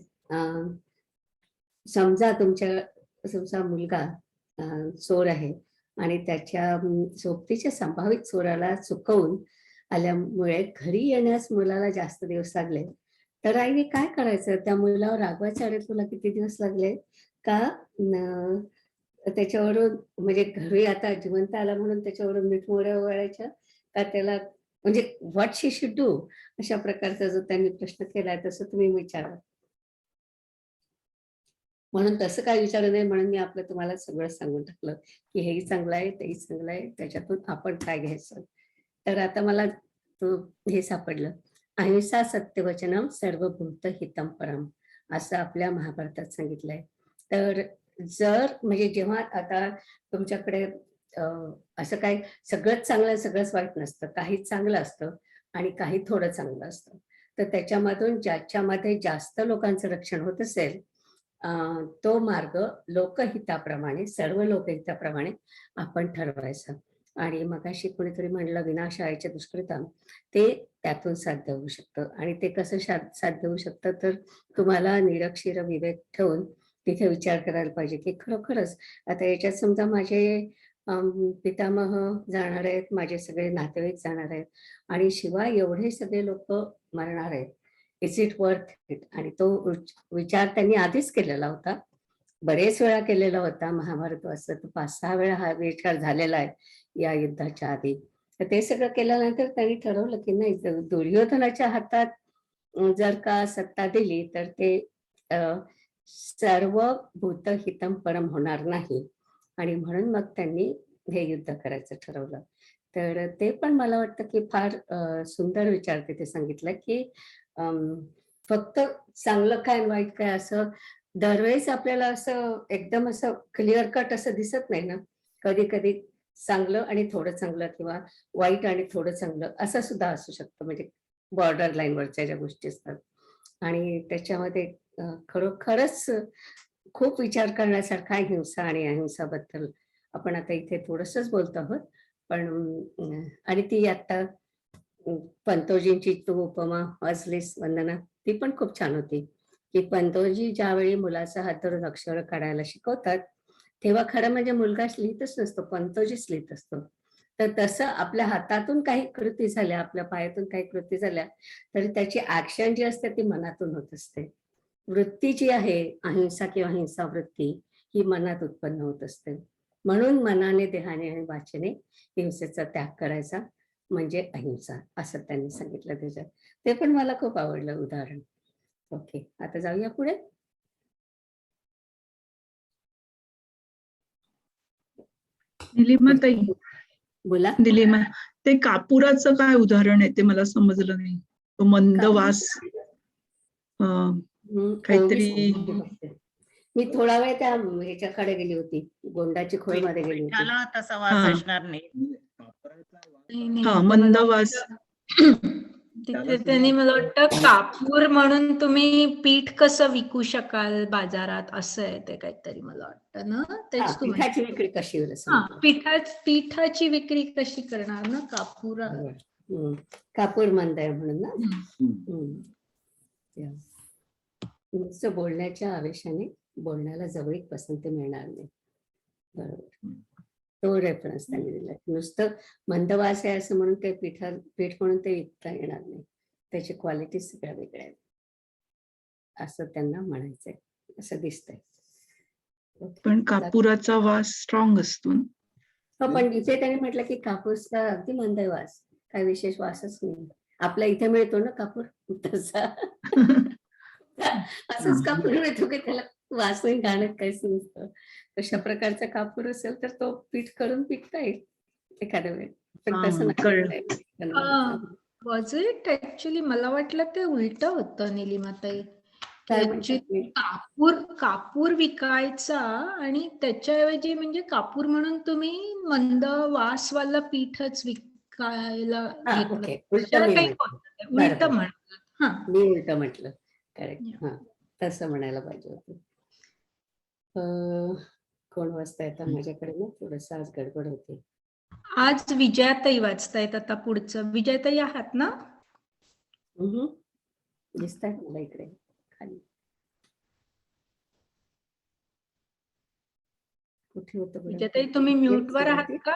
समजा तुमचा मुलगा चोर आहे आणि त्याच्या सोबतीच्या संभावित चोराला चुकवून आल्यामुळे घरी येण्यास मुलाला जास्त दिवस लागले, तर आईने काय करायचं? त्या मुलावर रागवायच्या अरे तुला किती दिवस लागले का त्याच्यावरून म्हणजे घरी आता जिवंत आला म्हणून त्याच्यावरून मिठमोहऱ्या वळायच्या का त्याला, म्हणजे व्हॉट शी शुड डू, अशा प्रकारचा जो त्यांनी प्रश्न केलाय तसं तुम्ही विचारा. म्हणून तसं काय विचारू नये म्हणून मी आपलं तुम्हाला सगळं सांगून टाकलं की हेही चांगलं आहे तेही चांगलं आहे, त्याच्यातून आपण काय घ्यायचं. तर आता मला हे सापडलं. अहिंसा सत्यवचनम सर्वभूत हितम परम असं आपल्या महाभारतात सांगितलंय. तर जर म्हणजे जेव्हा आता तुमच्याकडे असं काही सगळंच चांगलं सगळंच वाईट नसतं, काही चांगलं असतं आणि काही थोडं चांगलं असतं. तर त्याच्यामधून ज्याच्यामध्ये जास्त लोकांचं रक्षण होत असेल तो मार्ग लोकहिताप्रमाणे सर्व लोकहिताप्रमाणे आपण ठरवायचा. आणि मगाशी कोणीतरी म्हणलं विनाशाळेचे दुष्कृतम, ते त्यातून साध्य होऊ शकतं. आणि ते कसं साध्य होऊ शकतं तर तुम्हाला निरक्षीर विवेक ठेवून तिथे विचार करायला पाहिजे की खरोखरच आता याच्यात समजा माझे पितामह जाणार आहेत, माझे सगळे नातेवाईक जाणार आहेत आणि शिवाय एवढे सगळे लोक मरणार आहेत, इज इट वर्थ इट. आणि तो विचार त्यांनी आधीच केलेला होता, बरेच वेळा केलेला होता. महाभारत वाचत 5-6 वेळा हा विचार झालेला आहे या युद्धाच्या आधी. तर ते सगळं केल्यानंतर त्यांनी ठरवलं की नाही, दुर्योधनाच्या हातात जर का सत्ता दिली तर ते सर्व भूत हितम परम होणार नाही. आणि म्हणून मग त्यांनी हे युद्ध करायचं ठरवलं. तर ते पण मला वाटतं की फार सुंदर विचार तिथे सांगितलं की फक्त चांगलं काय वाईट काय असं दरवेळेस आपल्याला असं एकदम असं क्लिअर कट असं दिसत नाही ना. कधी कधी चांगलं आणि थोडं चांगलं किंवा वाईट आणि थोडं चांगलं असं सुद्धा असू शकतं. म्हणजे बॉर्डर लाईनवरच्या ज्या गोष्टी असतात आणि त्याच्यामध्ये खरोखरच खूप विचार करण्यासारखा हिंसा आणि अहिंसाबद्दल आपण आता इथे थोडंसंच बोलतो आहोत. पण आणि ती आता पंतोजींची तू उपमा वाचलीस वंदना, ती पण खूप छान होती की पंतोजी ज्यावेळी मुलाचा हात धरून अक्षर काढायला शिकवतात तेव्हा खरं म्हणजे मुलगा लिहितच नसतो, पंतोजीच लिहित असतो. तर तसं आपल्या हातातून काही कृती झाल्या, आपल्या पायातून काही कृती झाल्या तरी त्याची ऍक्शन जी असते ती मनातून होत असते. वृत्ती जी आहे अहिंसा किंवा हिंसा वृत्ती ही मनात उत्पन्न होत असते. म्हणून मनाने, देहाने आणि वाचेने हिंसेचा त्याग करायचा म्हणजे अहिंसा, असं त्यांनी सांगितलं त्याच्यात. ते पण मला खूप आवडलं उदाहरण. ओके, आता जाऊया पुढे. निलिमाताई, बोला. निलिमा, ते कापुराचं काय उदाहरण आहे ते मला समजलं नाही. तो मंदवास काहीतरी. मी थोडा वेळ त्या ह्याच्याकडे गेली होती, गोंडाची खोळमध्ये गेली होती. पिठाला तसा वास हा. असणार नाही. नाही, हा, ते मला मंदवास. वाटतं तिथे त्यांनी मला वाटतं कापूर म्हणून तुम्ही पीठ कसं विकू शकाल बाजारात असं आहे ते काहीतरी मला वाटतं ना. हा, तेच तुम्ही पिठाची विक्री कशी होईल असं हा म्हटलं. पिठाची विक्री कशी करणार ना कापूर. कापूर मंद आहे म्हणून ना. हम्म. नुसतं बोलण्याच्या आवेशाने बोलण्याला जवळीक पसंती मिळणार नाही. बरोबर, तो रेफरन्स त्यांनी दिला. नुसतं मंदवास आहे असं म्हणून ते पीठ म्हणून ते विकता येणार नाही, त्याची क्वालिटी सगळ्या वेगळ्या आहेत असं त्यांना म्हणायचंय, असं दिसतंय. पण कापुराचा वास स्ट्रॉंग असतो ना. हो, पण इथे त्यांनी म्हटलं की कापूरचा अगदी मंद वास, काय विशेष वासच नाही. आपल्या इथे मिळतो ना कापूर तसा असंच कापूर मिळतो की त्याला वास नाही घाणत काहीच नसतं. तशा प्रकारचा कापूर असेल तर तो पीठ करून विकता येईल एखाद्या वेळ, पण तसं नाही. वॉज इट ऍक्च्युली मला वाटलं ते उलट होतं निलिमाताई. काय म्हणतात कापूर विकायचा आणि त्याच्याऐवजी म्हणजे कापूर म्हणून तुम्ही मंद वासवाला पीठच विकायला घेतलं. ओके, उलट मी म्हटलं. उलट म्हणतात. हा, मी उलट म्हटलं, करेक्ट. हा, तसं म्हणायला पाहिजे होतं. कोण वाचता येतं माझ्याकडे ना, थोडस आज गडबड होते. आज विजयाताई वाचतायत. आता पुढचं विजयाताई आहात ना. दिसत आहे मला इकडे खाली. कुठे होतं विजयाताई तुम्ही म्यूट वर आहात का.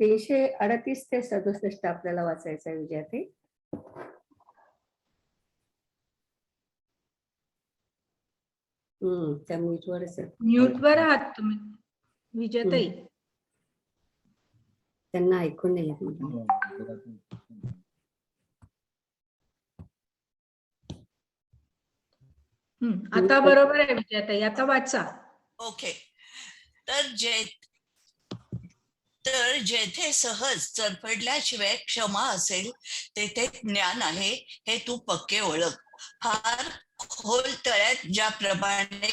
338 ते 67 आपल्याला वाचायचं आहे विजयाताई. त्या म्यूटवरच आहे. म्यूटवर आहात तुम्ही विजयाताई. त्यांना ऐकून नाही येत मला. आता बरोबर आहे विजयाताई, आता वाचा. ओके, तर तर जेथे सहज चरफडल्याशिवाय क्षमा असेल तेथे ज्ञान आहे हे तू पक्के ओळख. फार खोल तळ्यात ज्याप्रमाणे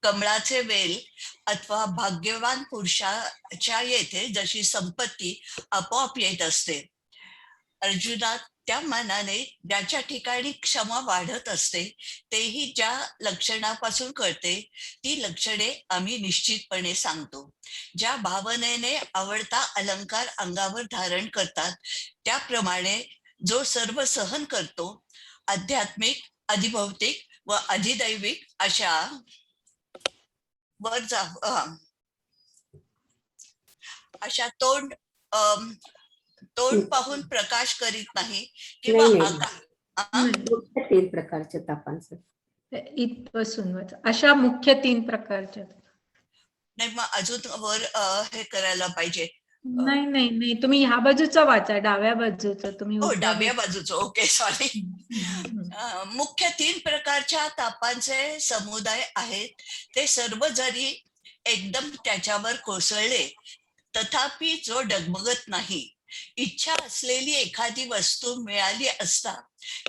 कमळाचे वेल अथवा भाग्यवान पुरुषाच्या येथे जशी संपत्ती आपोआप येत असते, अर्जुना त्या मानाने ज्याच्या ठिकाणी क्षमा वाढत असते तेही ज्या लक्षणापासून कळते ती लक्षणे आम्ही निश्चितपणे सांगतो. ज्या भावनेने आवडता अलंकार अंगावर धारण करतात त्याप्रमाणे जो सर्व सहन करतो, आध्यात्मिक, अधिभौतिक व अधिदैविक अशा अशा तोंड पाहून प्रकाश करीत नाही किंवा मुख्य 3 प्रकारच्या तापांचं इथपासून अशा मुख्य 3 प्रकारच्या. नाही, मग अजून वर हे करायला पाहिजे. नाही तुम्ही ह्या बाजूचा वाचा, डाव्या बाजूचा. तुम्ही डाव्या बाजूचं. Okay, sorry. मुख्य 3 प्रकारच्या तापांचे समुदाय आहेत. ते सर्व जरी एकदम त्याच्यावर कोसळले तथापि जो डगमगत नाही, इच्छा असलेली एखादी वस्तू मिळाली असता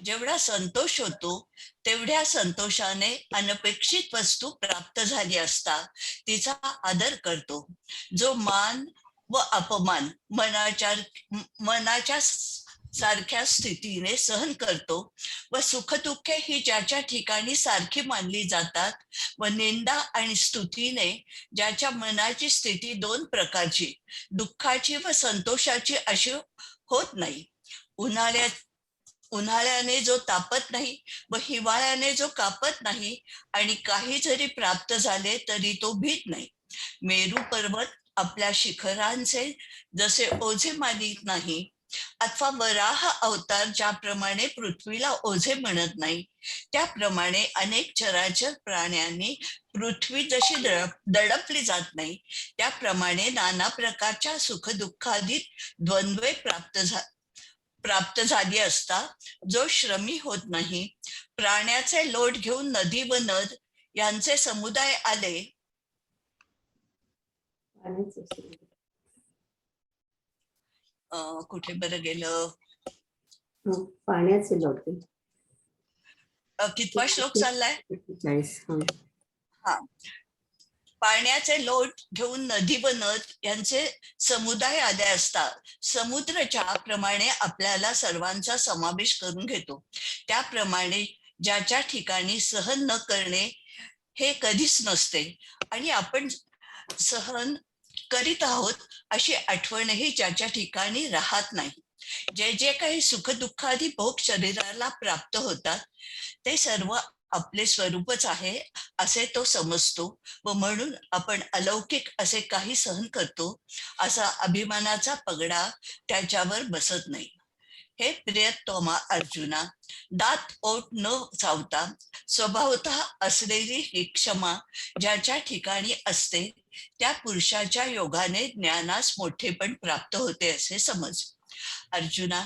जेवढा संतोष होतो तेवढ्या संतोषाने अनपेक्षित वस्तू प्राप्त झाली असता तिचा आदर करतो. जो मान व अपमान मनाच्या सारख्या स्थितीने सहन करतो व सुखदुःखे ही ज्याच्या ठिकाणी सारखी मानली जातात व निंदा आणि स्तुतीने ज्याच्या मनाची स्थिती 2 प्रकारची, दुःखाची व संतोषाची अशी होत नाही. उन्हाळ्याने जो तापत नाही व हिवाळ्याने जो कापत नाही आणि काही जरी प्राप्त झाले तरी तो भीत नाही. मेरू पर्वत आपल्या शिखरांचे जसे ओझे मानित नाही अथवा वराह अवतार ज्याप्रमाणे पृथ्वीला ओझे म्हणत नाही, त्याप्रमाणे अनेक चराचर प्राण्यांनी पृथ्वी जशी दडपली जात नाही त्याप्रमाणे नाना प्रकारच्या सुखदुःखादी द्वंद्वे प्राप्त झाली असता जो श्रमी होत नाही. प्राण्याचे लोट घेऊन नदी व नद यांचे समुदाय आले. कुठे बरं गेलं? पाण्याचे लोट. कितवा श्लोक चाललाय? 41. हा. पाण्याचे लोट घेऊन नदी व नद यांचे समुदाय आले असता समुद्र प्रमाणे आपल्याला सर्वांचा समावेश करून घेतो. त्याप्रमाणे ज्याच्या ठिकाणी सहन न करणे हे कधीच नसते आणि आपण सहन करीत आहोत अशी आठवणही ज्याच्या ठिकाणी राहत नाही. जे जे काही सुखदुःखादी भोग शरीराला प्राप्त होतात ते सर्व आपले स्वरूपच आहे असे तो समजतो व म्हणून आपण अलौकिक असे काही सहन करतो असा अभिमानाचा पगडा त्याच्यावर बसत नाही. हे प्रियतमा अर्जुना, दात ओठ न चावता स्वभावतः असलेली ही क्षमा ज्याच्या ठिकाणी असते त्या पुरुषाच्या योगाने ज्ञानास मोठेपण प्राप्त होते असे समज. अर्जुना,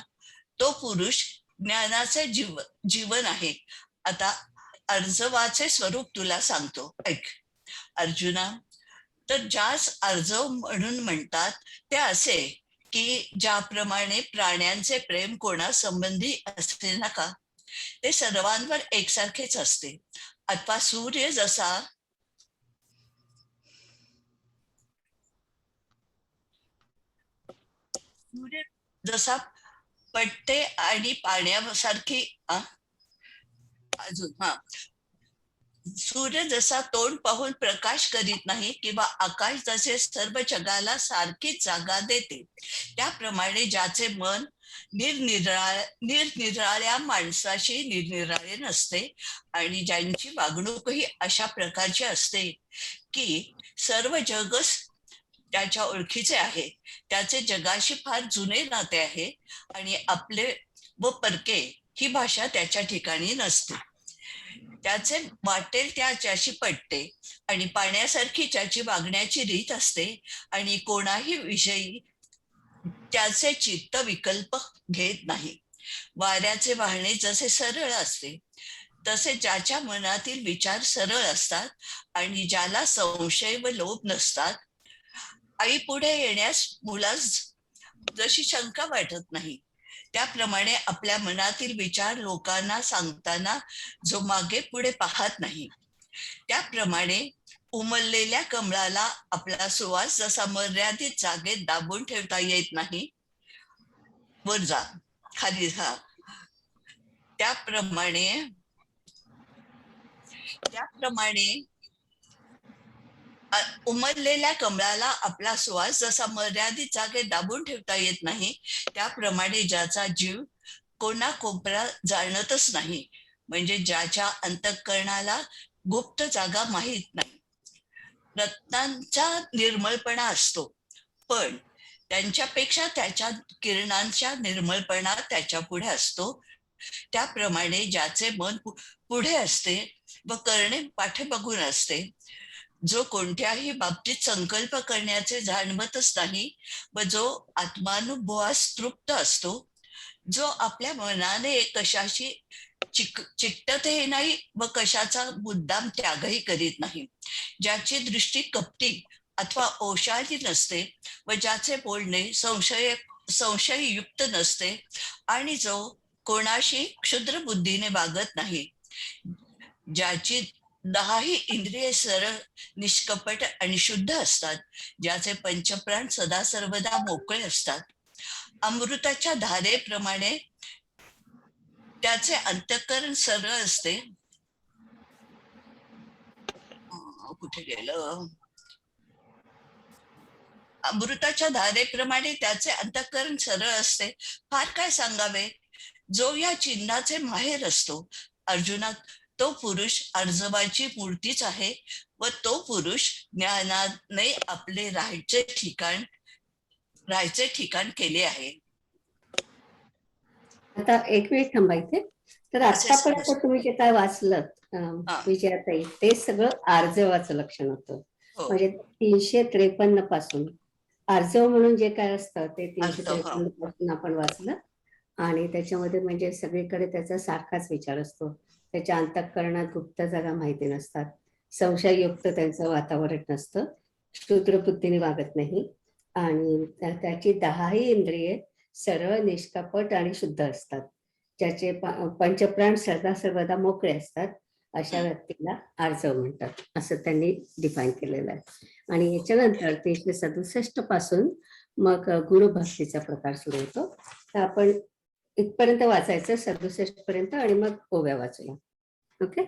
तो पुरुष ज्ञानाचे जीवन आहे. आता अर्जवाचे स्वरूप तुला सांगतो, ऐक. अर्जुना, तर ज्यास अर्जव म्हणून म्हणतात ते असे की ज्याप्रमाणे प्राण्यांचे प्रेम कोणा संबंधी असते नका, ते सर्वांवर एकसारखेच असते. अथवा सूर्य जसा पडते आणि पाण्यासारखी सूर्य जसा तोंड पाहून प्रकाश करीत नाही किंवा आकाश जसे सर्व जगाला सारखीच जागा देते, त्याप्रमाणे ज्याचे मन निरनिराळ्या माणसाशी निरनिराळे नसते आणि ज्यांची वागणूकही अशा प्रकारची असते की सर्व जगच त्याच्या ओळखीचे आहे, त्याचे जगाशी फार जुने नाते आहे आणि आपले व परके ही भाषा त्याच्या ठिकाणी नसते. त्याचे वाटेल त्याच्याशी पटते आणि पाण्यासारखी त्याची वागण्याची रीत असते आणि कोणाही विषयी त्याचे चित्त विकल्प घेत नाही. वाऱ्याचे वाहणे जसे सरळ असते तसे ज्याच्या मनातील विचार सरळ असतात आणि ज्याला संशय व लोभ नसतात आई पुढे येण्यास मुलास जशी शंका वाटत नाही, त्याप्रमाणे आपल्या मनातील विचार लोकांना सांगताना जो मागे पुढे पाहत नाही, त्याप्रमाणे उमललेल्या कमळाला आपला सुवास जसा मर्यादित जागेत दाबून ठेवता येत नाही, वर जा खाली जा, त्याप्रमाणे उमललेल्या कमळाला आपला सुवास जसा मर्यादित जागेत दाबून ठेवता येत नाही, त्याप्रमाणे ज्याचा जीव कोणा कोपरा जाणतच नाही, म्हणजे ज्याच्या अंतःकरणाला गुप्त जागा माहीत नाही. रत्नांचा निर्मळपणा असतो, पण त्यांच्यापेक्षा त्याच्या किरणांच्या निर्मळपणा त्याच्या पुढे असतो. त्याप्रमाणे ज्याचे मन पुढे असते व करणे पाठीमागून असते, जो कोणत्याही बाबतीत संकल्प करण्याचे जाणवतच नाही व जो आत्मानुभवास तृप्त असतो, जो आपल्या मनाने कशाशी चिकटतही नाही व कशाचा मुद्दाम त्यागही करीत नाही, ज्याची दृष्टी कपटी अथवा ओशाळी नसते व ज्याचे बोलणे संशययुक्त नसते, आणि जो कोणाशी क्षुद्र बुद्धीने वागत नाही, ज्याची 10ही इंद्रिये सरळ, निष्कपट आणि शुद्ध असतात, ज्याचे पंचप्राण सदा सर्वदा मोकळे असतात, अमृताच्या धारेप्रमाणे त्याचे अंतःकरण सरळ असते. कुठे गेलं? अमृताच्या धारेप्रमाणे त्याचे अंतःकरण सरळ असते. फार काय सांगावे. जो या चिन्हाचे माहेर असतो, अर्जुना, तो पुरुष अर्जवाची मूर्तीच आहे व तो पुरुष ज्ञानाने आपले राहायचे ठिकाण केले आहे. आता एक मिनिट थांबा इथे. तर आतापर्यंत तुम्ही जे काय वाचलं विजयाताई, ते सगळं आर्जवाचं लक्षण होतं. म्हणजे 353 पासून आर्जव म्हणून जे काय असतं ते 353 पासून आपण वाचलं, आणि त्याच्यामध्ये म्हणजे सगळीकडे त्याचा सारखाच विचार असतो. त्याच्या अंतःकरणात गुप्त जागा माहिती नसतात, संशययुक्त त्यांचं वातावरण नसतं, क्षुद्र बुद्धीने वागत नाही, आणि त्याची 10ही इंद्रिये सरळ, निष्कपट आणि शुद्ध असतात, ज्याचे पंचप्राण सदा सर्वदा मोकळे असतात, अशा व्यक्तीला आर्जव म्हणतात, असं त्यांनी डिफाईन केलेलं आहे. आणि याच्यानंतर 367 पासून मग गुरुभक्तीचा प्रकार सुरू होतो. तर आपण इथपर्यंत वाचायचं 67 पर्यंत, आणि मग ओव्या वाचूया. ओके,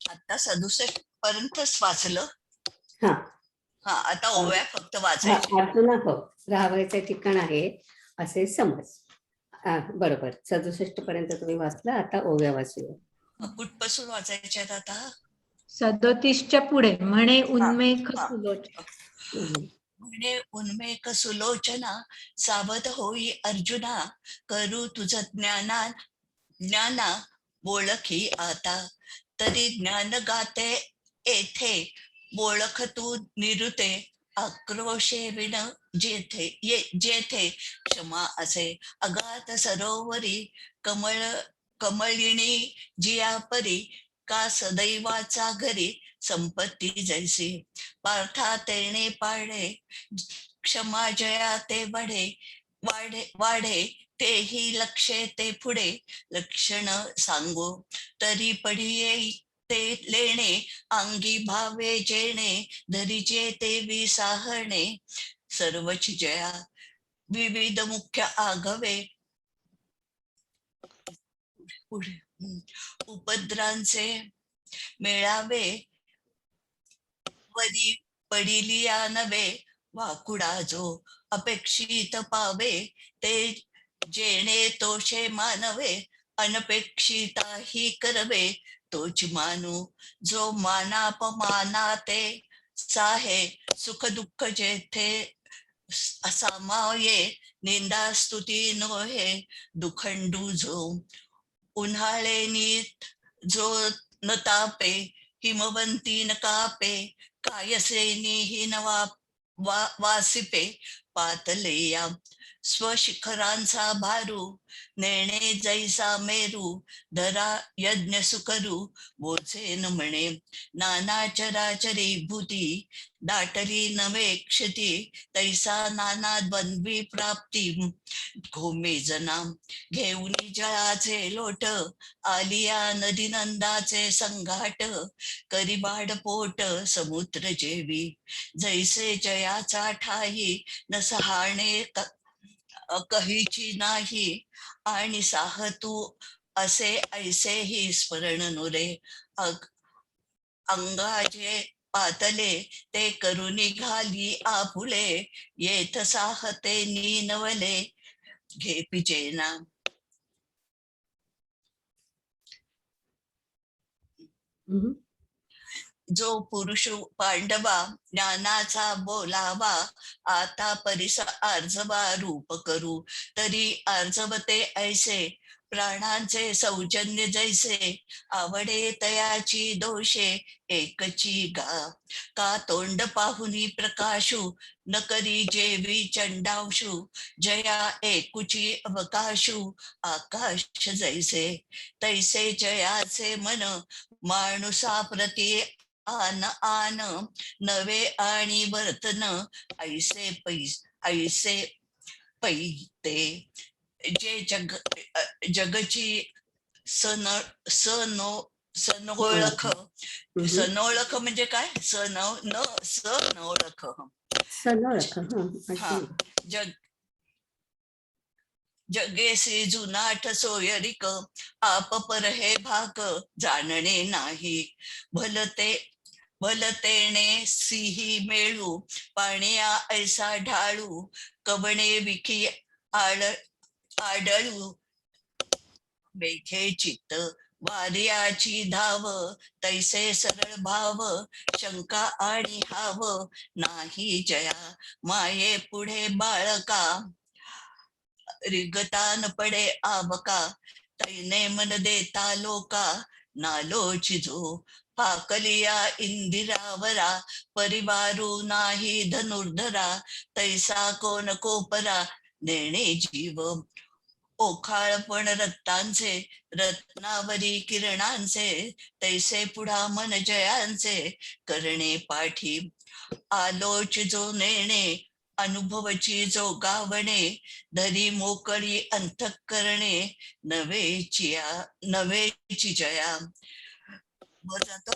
आता 67 पर्यंतच वाचलं. हा, आता ओव्या फक्त वाचायची. अर्जुना, हो, राहायचं ठिकाण आहे असे समज. बरोबर, 67 पर्यंत तुम्ही वाचला. आता ओव्या वाचूया. कुठपासून वाचायच्यात आता? 37च्या पुढे. म्हणे उन्मेष सुलोचना. म्हणे उन्मेष सुलोचना, सावध होई अर्जुना, करू तुझ ज्ञाना ओळखी आता, तरी ज्ञान गाते येथे, ओळख तू निरुते, आक्रोशे विण जेथे क्षमा असे, अगाध सरोवरी कमळिणी जिया परी, का सदैवाचा घरी संपत्ती जैसी, पार्था तेने पाडे, क्षमा जया ते वाढे तेही लक्षे ते पुढे, लक्षण सांगो तरी पडिये ते लेणे, अंगी भावे जेणे, धरीचे ते विसाहणे, सर्वच जया विविध मुख्य आघवे, उपद्रांचे मेळावे, वरी पडिलिया नवे, वाकुडा जो अपेक्षित पावे, ते जेणे तोषे मानवे, अनपेक्षिता ही करवे, तोच मानू जो मानापमाना ते, साहे सुख दुःख जेथे असामाये, निंदा स्तुती नोहे दुखंडू जो, उन्हाळे नीत जो न तापे, हिमवंती न कापे, कायसे निही न वासिपे, पातले या स्वशिखरांचा भारू नेणे जैसा मेरू धरा यज्ञ सुकरू बोचे न म्हणे नाना चराचरी भूती दाटली नवे क्षती तैसा नाना द्वंद्वी प्राप्ती घोमे जना घेऊन जळाचे लोट आलिया नदी नंदाचे संघाट करिबाड पोट समुद्र जेवी जैसे जयाचा ठाई न सहाणे कहीची नाही आणि साहतू असे ऐसे ही स्मरण नुरे अंगाचे पातले ते करुणी घाली आपुले येथ साहते नीनवले घे पिचेना. जो पुरुष पांडवा ज्ञानाचा बोलावा आता परिस आर्जवा रूप करू तरी आर्जवते ऐसे प्राणांचे सौजन्य जैसे आवडे तयाची दोषे एकची गा का तोंड पाहुनी प्रकाशू न करी जेवी चंडांशू जया एकुची अवकाशू आकाश जैसे तैसे जयाचे मन माणुसा प्रती आन आन नवे आणि वर्तन ऐसे पैते जे जगची सनोळख सनोळख म्हणजे काय सनोळख हा जगेसी जुनाट सोयरिक आप पर हे भाक जाणणे नाही भलतेने सिही मेळू पाण्या ऐसा ढाळू कवणे विखी आडळू मेघे चित्त वार्याची धाव तैसे सरळ भाव शंका आणि हाव नाही जया माये पुढे बाळका रिगतान पडे आवका तैने मन देता लोका नालोचिजो पाकलिया इंदिरावरा परिवारू नाही धनुर्धरा तैसा कोण कोपरा नेणे जीव ओखाळपण रक्तांचे रत्नावरी किरणांचे तैसे पुढा मन जयांचे करणे पाठी आलोच जो नेणे अनुभवची जो गावणे धरी मोकळी अंतःकरणे नवेची जया. वर जातो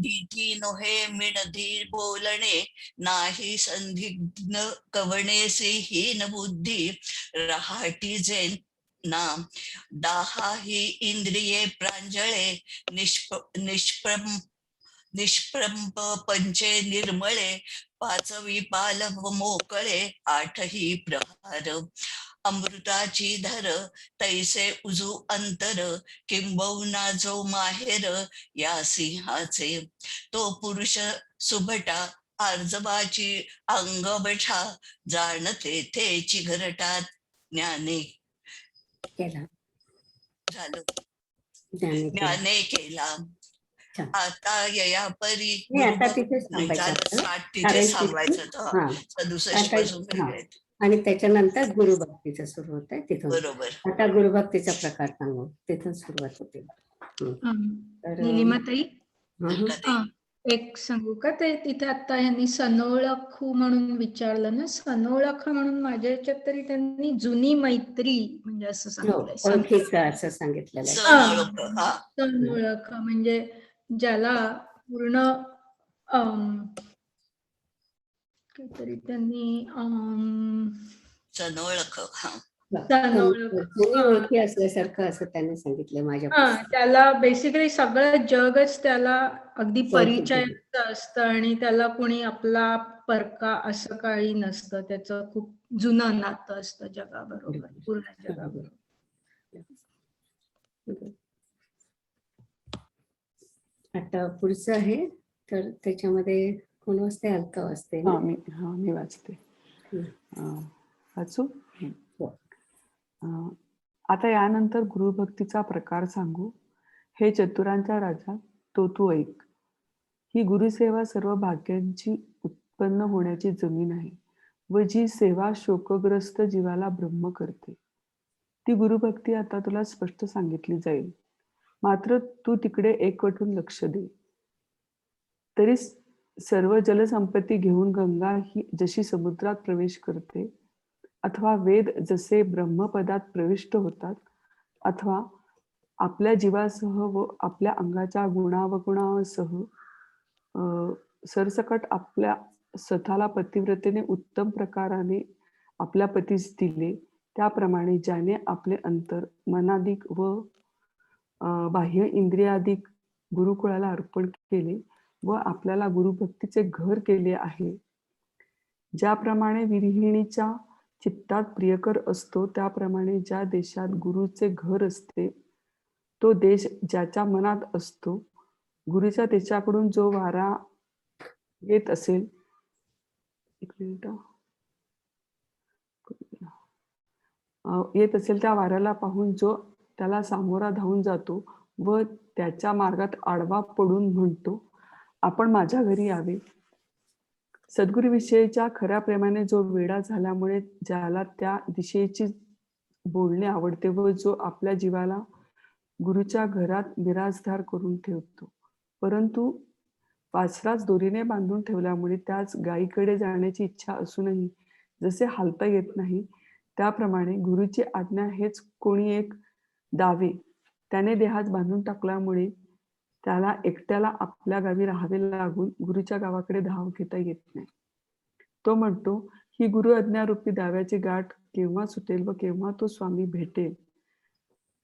दीठी नोहे मिणधीर बोलणे नाही संदिग्ध कवणेसी हीन बुद्धी रहाटी जे ना दाहा ही इंद्रिये प्रांजळे निष्प्रंप पंचे निर्मळे पाचवी पालव मोकळे आठही प्रहार अमृताची धर तैसे उजू अंतर किंबहुना जो माहेर या सिंहाचे तो पुरुष सुभटा आर्जवाची अंगबठा जाणते तेची घरटात ज्ञाने केला झालं ज्ञाने केला. आता यया परी आता तिथेच तिथे थांबवायचं तर 67 पासून आणि त्याच्यानंतर गुरुभक्तीचं सुरू होत आहे तिथून. बरोबर. आता गुरुभक्तीचा प्रकार सांगू तिथून सुरुवात होते. निलिमाताई एक सांगू का ते तिथे आता यांनी सनोळखू म्हणून विचारलं ना. सनोळख म्हणून माझ्या याच्यात तरी त्यांनी जुनी मैत्री म्हणजे असं सांगितलंय. ओळखीचं असं सांगितलेलं आहे. सनोळख म्हणजे ज्याला पूर्ण काहीतरी त्यांनी सनोळख ओळखी असल्यासारखं असं त्यांनी सांगितलं माझ्या. त्याला बेसिकली सगळं जगच त्याला अगदी परिचयाचं असतं आणि त्याला कोणी आपला परका असं काही नसतं. त्याचं खूप जुनं नातं असतं जगाबरोबर, पूर्ण जगाबरोबर. आता पुढचं आहे तर त्याच्यामध्ये कोण वाचते? अलका वाचते. मी वाचते. वाचू? आता यानंतर गुरुभक्तीचा प्रकार सांगू. हे चतुरांचा राजा तो तू ऐक. ही गुरुसेवा सर्व भाग्यांची उत्पन्न होण्याची जमीन आहे व जी सेवा शोकग्रस्त जीवाला ब्रह्म करते. ती गुरुभक्ती आता तुला स्पष्ट सांगितली जाईल. मात्र तू तिकडे एकवटून लक्ष दे. तरी सर्व जलसंपत्ती घेऊन गंगा ही जशी समुद्रात प्रवेश करते, अथवा वेद जसे ब्रह्मपदात प्रविष्ट होतात, अथवा आपल्या जीवासह व आपल्या अंगाच्या गुणावगुणासह सरसकट आपल्या स्वतःला पतिव्रतेने उत्तम प्रकाराने आपल्या पतीस दिले, त्याप्रमाणे ज्याने आपले अंतर मनाधिक व बाह्य इंद्रियाधिक गुरुकुळाला अर्पण केले व आपल्याला गुरुभक्तीचे घर केले आहे, ज्याप्रमाणे विरहिणीच्या चित्तात प्रियकर असतो, त्याप्रमाणे ज्या देशात गुरुचे घर असते, तो देश ज्याच्या मनात असतो, गुरुच्या देशाकडून जो वारा येत असेल, येत असेल त्या वाऱ्याला पाहून जो त्याला सामोरा धावून जातो व त्याच्या मार्गात आडवा पडून म्हणतो, आपण माझ्या घरी यावे. सद्गुरूविषयीच्या खऱ्या प्रेमाने जो वेडा झाल्यामुळे ज्याला त्या दिशेची बोलणे आवडते व जो आपल्या जीवाला गुरुच्या घरात बिराजदार करून ठेवतो, परंतु वासरास दोरीने बांधून ठेवल्यामुळे त्याच गायीकडे जाण्याची इच्छा असूनही जसे हालता येत नाही, त्याप्रमाणे गुरुची आज्ञा हेच कोणी एक दावे त्याने देहात बांधून टाकल्यामुळे त्याला एकट्याला आपल्या गावी राहावे लागून गुरुच्या गावाकडे धाव घेता येत नाही. तो म्हणतो, ही गुरु आज्ञारूपी दाव्याची गाठ केव्हा सुटेल व केव्हा तो स्वामी भेटेल.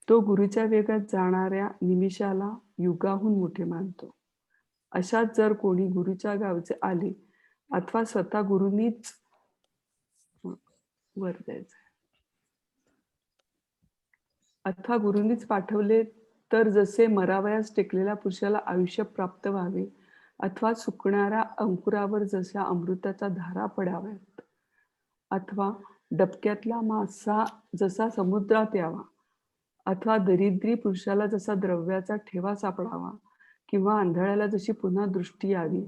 तो गुरुच्या वेगात जाणाऱ्या निमिषाला युगाहून मोठे मानतो. अशात जर कोणी गुरुच्या गावचे आले अथवा स्वतः गुरुनीच वर द्यायचं अथवा गुरुनीच पाठवले तर जसे मरावयास टेकलेल्या पुरुषाला आयुष्य प्राप्त व्हावे, अथवा सुकणाऱ्या अंकुरावर जशा अमृताच्या धारा पडाव्यात, अथवा डबक्यातला मासा जसा समुद्रात यावा, अथवा दरिद्री पुरुषाला जसा द्रव्याचा ठेवा सापडावा, किंवा आंधळ्याला जशी पुन्हा दृष्टी यावी,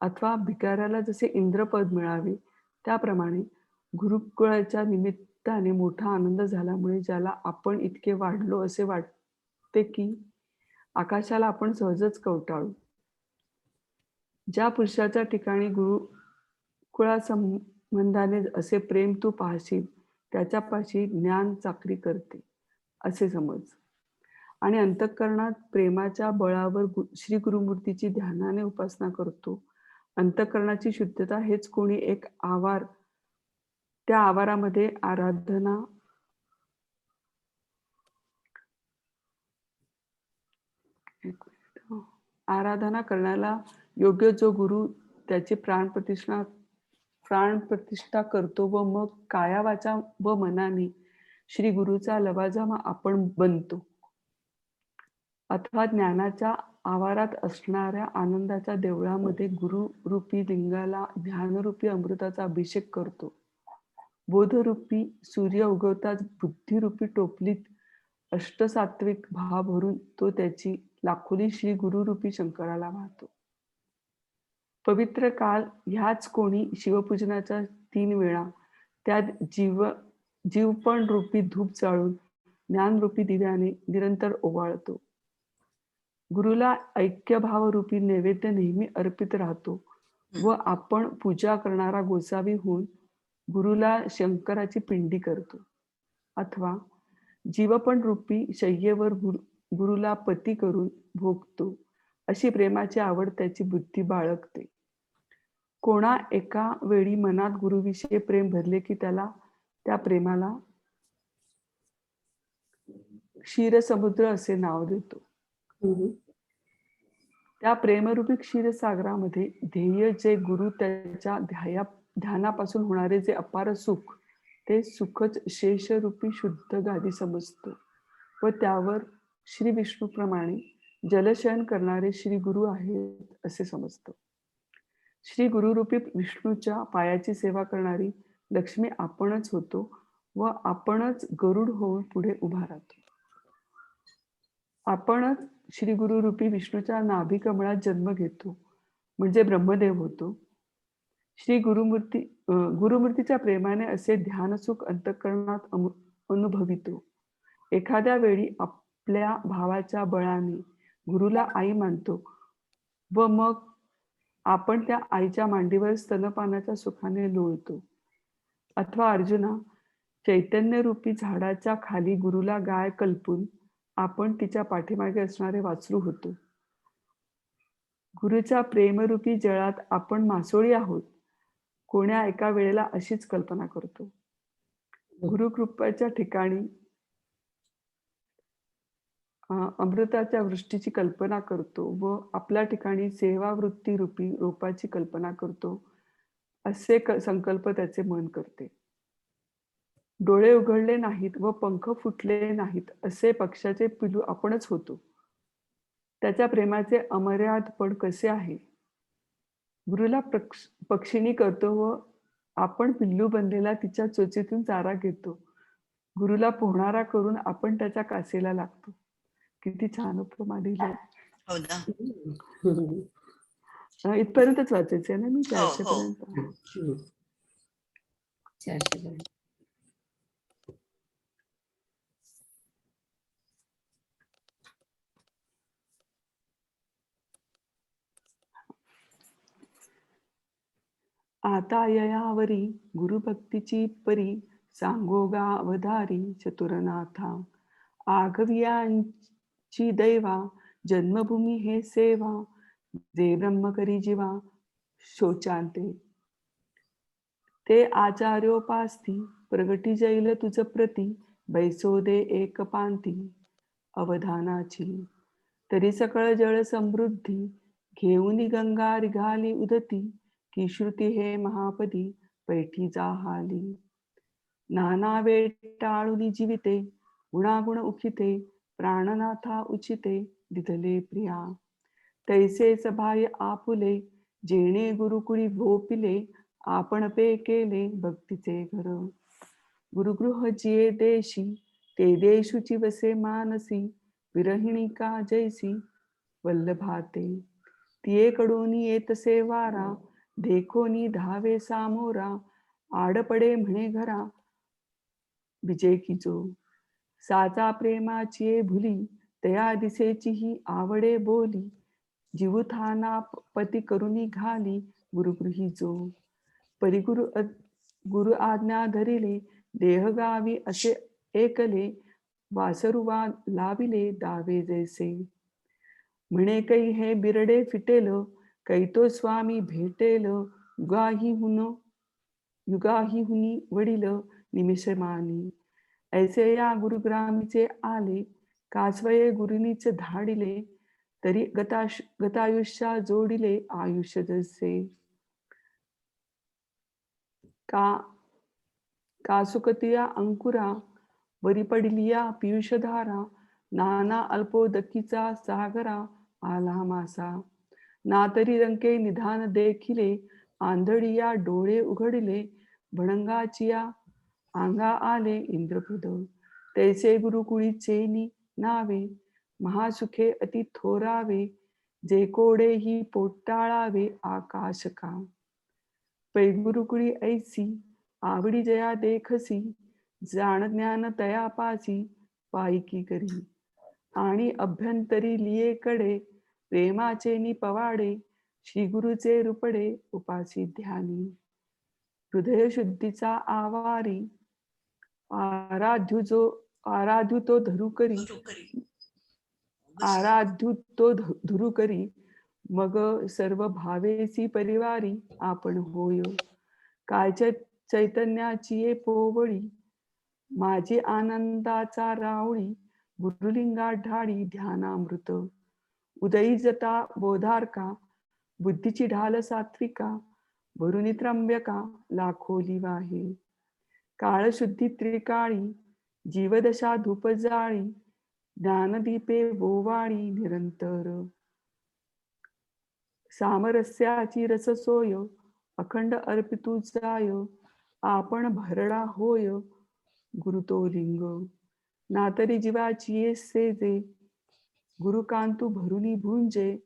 अथवा भिकाऱ्याला जसे इंद्रपद मिळावे, त्याप्रमाणे गुरुकुळाच्या निमित्ताने मोठा आनंद झाल्यामुळे ज्याला आपण इतके वाढलो असे वाटते की आकाशाला आपण सहजच कवटाळू. ज्या पुरुषाच्या ठिकाणी गुरुकुळा संबंधाने असे प्रेम तू पाहशील, त्याच्यापाशी ज्ञान चाकरी करते असे समज, आणि अंतःकरणात प्रेमाच्या बळावर श्री गुरुमूर्तीची ध्यानाने उपासना करतो. अंतःकरणाची शुद्धता हेच कोणी एक आवार, त्या आवारामध्ये आराधना करण्याला योग्य जो गुरु त्याची प्राणप्रतिष्ठा करतो व मग काया वाचा व मनाने श्री गुरुचा लवाजमा आपण बनतो, अथवा ज्ञानाच्या आवारात असणाऱ्या आनंदाच्या देवळामध्ये गुरुरूपी लिंगाला ध्यानरूपी अमृताचा अभिषेक करतो. बोधरूपी सूर्य उगवताच बुद्धिरूपी टोपलीत अष्टसात्विक भाव भरून तो त्याची लाखोली श्री गुरुरूपी शंकराला वाहतो. पवित्र काल ह्याच कोणी शिवपूजनाच्या 3 वेळा त्यात जीवपण रूपी धूप जाळून ज्ञानरूपी दिव्याने निरंतर ओवाळतो. गुरुला ऐक्यभाव रूपी नैवेद्य नेहमी अर्पित राहतो व आपण पूजा करणारा गोसावी होऊन गुरुला शंकराची पिंडी करतो, अथवा जीवपण रूपी शय्येवर गुरुला पती करून भोगतो. अशी प्रेमाची आवड त्याची बुद्धी बाळगते. कोणा एका वेळी मनात गुरुविषयी प्रेम भरले की त्याला त्या प्रेमाला क्षीरसमुद्र असे नाव देतो. त्या प्रेमरूपी क्षीरसागरामध्ये ध्येय जे गुरु त्याच्या ध्यानापासून होणारे जे अपार सुख, ते सुखच शेषरूपी शुद्ध गादी समजतो व त्यावर श्री विष्णूप्रमाणे जलशयन करणारे श्री गुरु आहेत असे समजतो. श्री गुरुरूपी विष्णूच्या पायाची सेवा करणारी लक्ष्मी आपणच होतो व आपणच गरुड होऊन पुढे उभा राहतो. आपणच श्री गुरुरूपी विष्णूच्या नाभी कमळात जन्म घेतो म्हणजे ब्रह्मदेव होतो. श्री गुरुमूर्तीच्या प्रेमाने असे ध्यानसुख अंतःकरणात अनुभवितो. एखाद्या वेळी आपल्या भावाच्या बळाने गुरुला आई मानतो व मग आपण त्या आईच्या मांडीवर स्तनपानाच्या सुखाने लोळतो. अथवा अर्जुना, चैतन्यरूपी झाडाच्या खाली गुरुला गाय कल्पून आपण तिच्या पाठीमागे असणारे वासरू होतो. गुरुच्या प्रेमरूपी जळात आपण मासोळी आहोत, कोण्या एका वेळेला अशीच कल्पना करतो. गुरुकृपेच्या ठिकाणी अमृताच्या वृष्टीची कल्पना करतो व आपल्या ठिकाणी सेवावृत्ती रूपी रोपाची कल्पना करतो, असे संकल्प त्याचे मन करते. डोळे उघडले नाहीत व पंख फुटले नाहीत असे पक्षाचे पिलू आपणच होतो. त्याच्या प्रेमाचे अमर्यादपण कसे आहे. गुरुला पक्षिणी करतो व आपण पिल्लू बनलेला तिच्या चोचीतून चारा घेतो. गुरुला पोहणारा करून आपण त्याच्या कासेला लागतो. किती छान उपमा दिली. हो ना. इथपर्यंतच वाचायचे ना मी, हो, 400 हो. पर्यंत. 400 पर्यंत. आता ययावरी गुरुभक्तीची परी, सांगोगा अवधारी चतुरनाथा. आघवियांची दैवा जन्मभूमी हे सेवा, जे ब्रह्म करी जीवा शोचांते. ते आचार्योपास्ती प्रगटी जैल तुझ प्रती, बैसोदे एक पांती अवधानाची. तरी सकळ जळ समृद्धी, घेऊनी गंगा रिघाली उदती, की श्रुती हे महापदी पैठी जाहाली. नाना वेळ टाळुनी जीविते, गुणागुण उखिते, प्राणनाथा उचिते दिधले प्रिया. तैसेच भाय आपुले, जेणे गुरुकुळी भोपिले, आपण पे केले भक्तीचे घर. गुरुगृह जिये देशी, ते देशुची वसे मानसी, विरहिणी का जैसी वल्लभाते. तिये कडून येतसे वारा, देखोनी धावे सामोरा, आडपडे म्हणे घरा विजय किजो. साचा प्रेमाची भुली, तया दिसेची ही आवडे बोली, जीवथाना पती करुणी घाली गुरुगृही जो. परिगुरु गुरु आज्ञा धरिले, देहगावी असे एकले, वासरुवा लाविले दावे जैसे. म्हणे कै हे बिरडे फिटेल, कै तो स्वामी भेटेल, युगाही हुनी वडील निमिषमानी. ऐसे या गुरुग्रामीचे आले, कासवये गुरुनीच धाडिले, तरी गतायुष्या जोडिले आयुष्य जसे. का सुकतिया अंकुरा, वरी पडलिया पियुषधारा, नाना अल्पोदकीचा सागरा आला मासा. ना तरी रंके निधान देखिले, आंधळिया डोळे उघडले, भणंगाचिया अंगा आले इंद्रपद. तैसे गुरुकुळीचेनी नावे, महासुखे अति थोरावे, जे कोडे ही पोटाळावे आकाश का. पै गुरुकुळी ऐसी, आवडी जया देखसी, जाण ज्ञान तया पासी, पायकी करी. आणि अभ्यंतरी लियेकडे, प्रेमाचे नि पवाडे, श्री गुरुचे रूपडे उपासी ध्यानी. हृदय शुद्धीचा आवारी, आराध्यू तो धरू करी, मग सर्व भावेसी परिवारी आपण होय. कायच्या चैतन्याची ये पोवळी, माझी आनंदाचा रावळी, गुरुलिंगा ढाळी ध्यानामृत. उदयी जता बोधारका, बुद्धीची ढाल सात्विका, वरुणी त्र्यंबका लाखोली वाहे. काळशुद्धी त्रिकाळी, जीवदशा धूप जाळी, ज्ञानदीपे वोवाळी निरंतर. सामरस्याची रससोय, अखंड अर्पितू जाय, आपण भरडा होय गुरुतो लिंग. नातरी जीवाची ये सेजे, गुरुकांतू भरुनी भुंजे,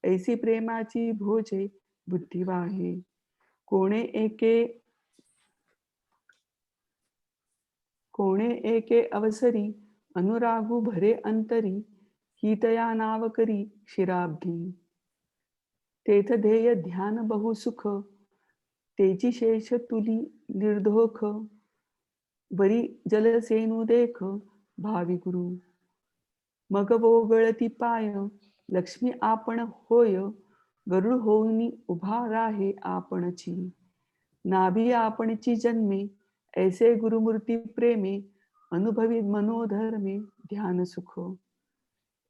ऐसी प्रेमाची भोजे बुद्धी वाहे. कोणे एके अवसरी अनुरागू भरे अंतरी. हितया नाव करी शिराब्धी. तेथ ध्येय ध्यान बहु सुख. तेची शेष तुली निर्धोख. वरी जलसेनु देख भावी गुरु. मग वोगळती पाय लक्ष्मी आपण होय. गरुड होऊनी उभा राहे आपणची. नाभी आपणची जन्मे ऐसे गुरुमूर्ती प्रेमे. अनुभवी मनोधर्मे ध्यान सुख.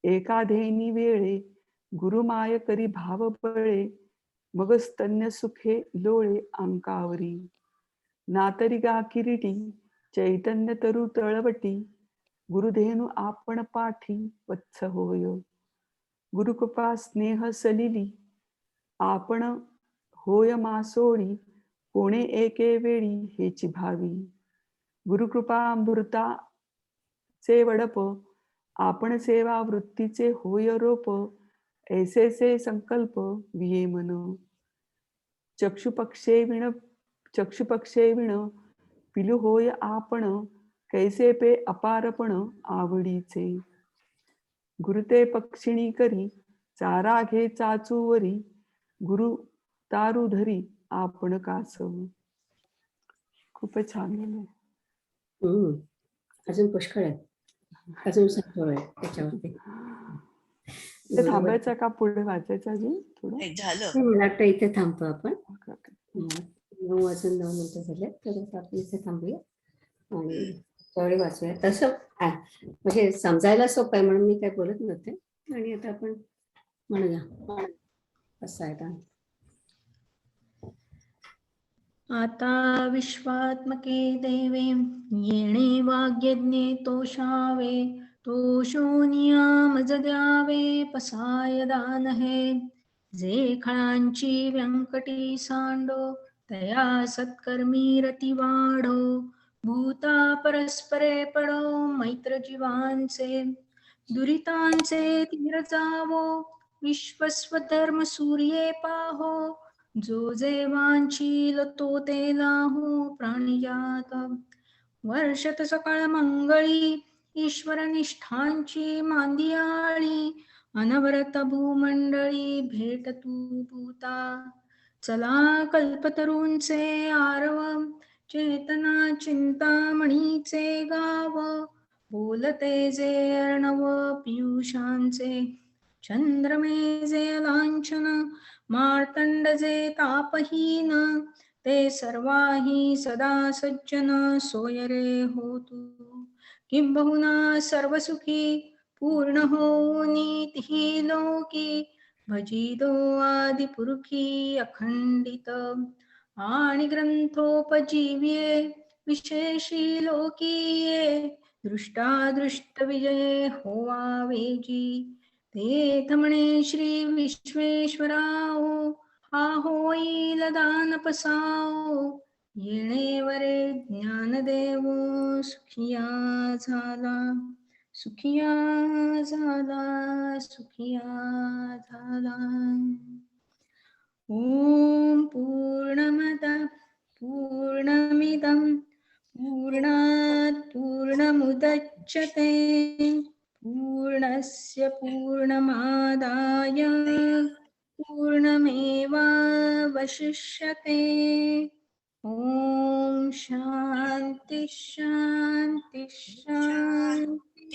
एका धेनी वेळे गुरुमाय करी भाव बळे. मग स्तन्य सुखे लोळे अंकावरी. नातरी गा किरीटी चैतन्य तरु तळवटी. गुरुधेनु आपण पाठी वत्स होय. गुरुकृपा स्नेह सलिली आपण होय मासोळी. कोणे एके वेळी हेची भावी. गुरुकृपा अमृताचे वडप. आपण सेवा वृत्तीचे होय रोप. ऐसेसे संकल्प विये मन. चक्षुपक्षे विण पिलू होय आपण. कैसे पे अपारपण आवडीचे. गुरुते पक्षिणी करी चारा घे चाचूवरी. गुरु तारू धरी आपण कास. खूपच छान लिहिलंय. अजून पुष्कळ आहे. अजून संख्या आहे त्याच्यावरती. ते थांबायचं का पुढे वाचायचं अजून थोडं? हे झालं. मला वाटतं इथे थांबतो आपण. Okay, okay. 9 मिनिटं झाले तर आता आपण इथे थांबूया आणि त्यावेळी वाचूया. तसं म्हणजे समजायला सोपं आहे म्हणून मी काय बोलत नव्हते. आणि आता आपण म्हणूया कसं आहे का. आता विश्वात्मके देवे येणे वाग्यज्ञे तोषावे. तोषो नियामज द्यावे पसाय दान हे. जे खळांची व्यंकटी सांडो तया सत्कर्मी रती वाढो. भूता परस्परे पडो मैत्र जीवांचे. दुरितांचे तीर जावो विश्वस्वधर्म सूर्ये पाहो. जो जे वांछील तो ते लाहो प्राणिजात. वर्षत सकाळ मंगळी ईश्वर निष्ठांची मांदियाळी. अनवरत भूमंडळी भेट तू भूता. चला कल्पतरूंचे आरव चेतना चिंतामणीचे गाव. बोलते जे अर्णव पियुषांचे. चंद्रमे जे लांछन मार्तंड जे तापहीन. ते सर्वाही सदा सज्जन सोय रे होतु. किंबहुना सर्वसुखी पूर्ण होऊनी तिही लोकी. भजितो आदिपुरुषी अखंडित. आणि ग्रंथोपजीव्ये विशेषी लोकीये. दृष्टादृष्ट विजये होवावेजी. तेथ म्हणे श्री विश्वेश्वराओ. हा होईल दान पसाओ. येणे वरे ज्ञानदेवो सुखिया झाला. सुखिया झाला. सुखिया झाला. ओम पूर्णमद पूर्णमिदं पूर्णात् पूर्णमुदच्यते. पूर्णस्य पूर्णमादाय पूर्णमेवावशिष्यते. ओम शांती शांती शांती.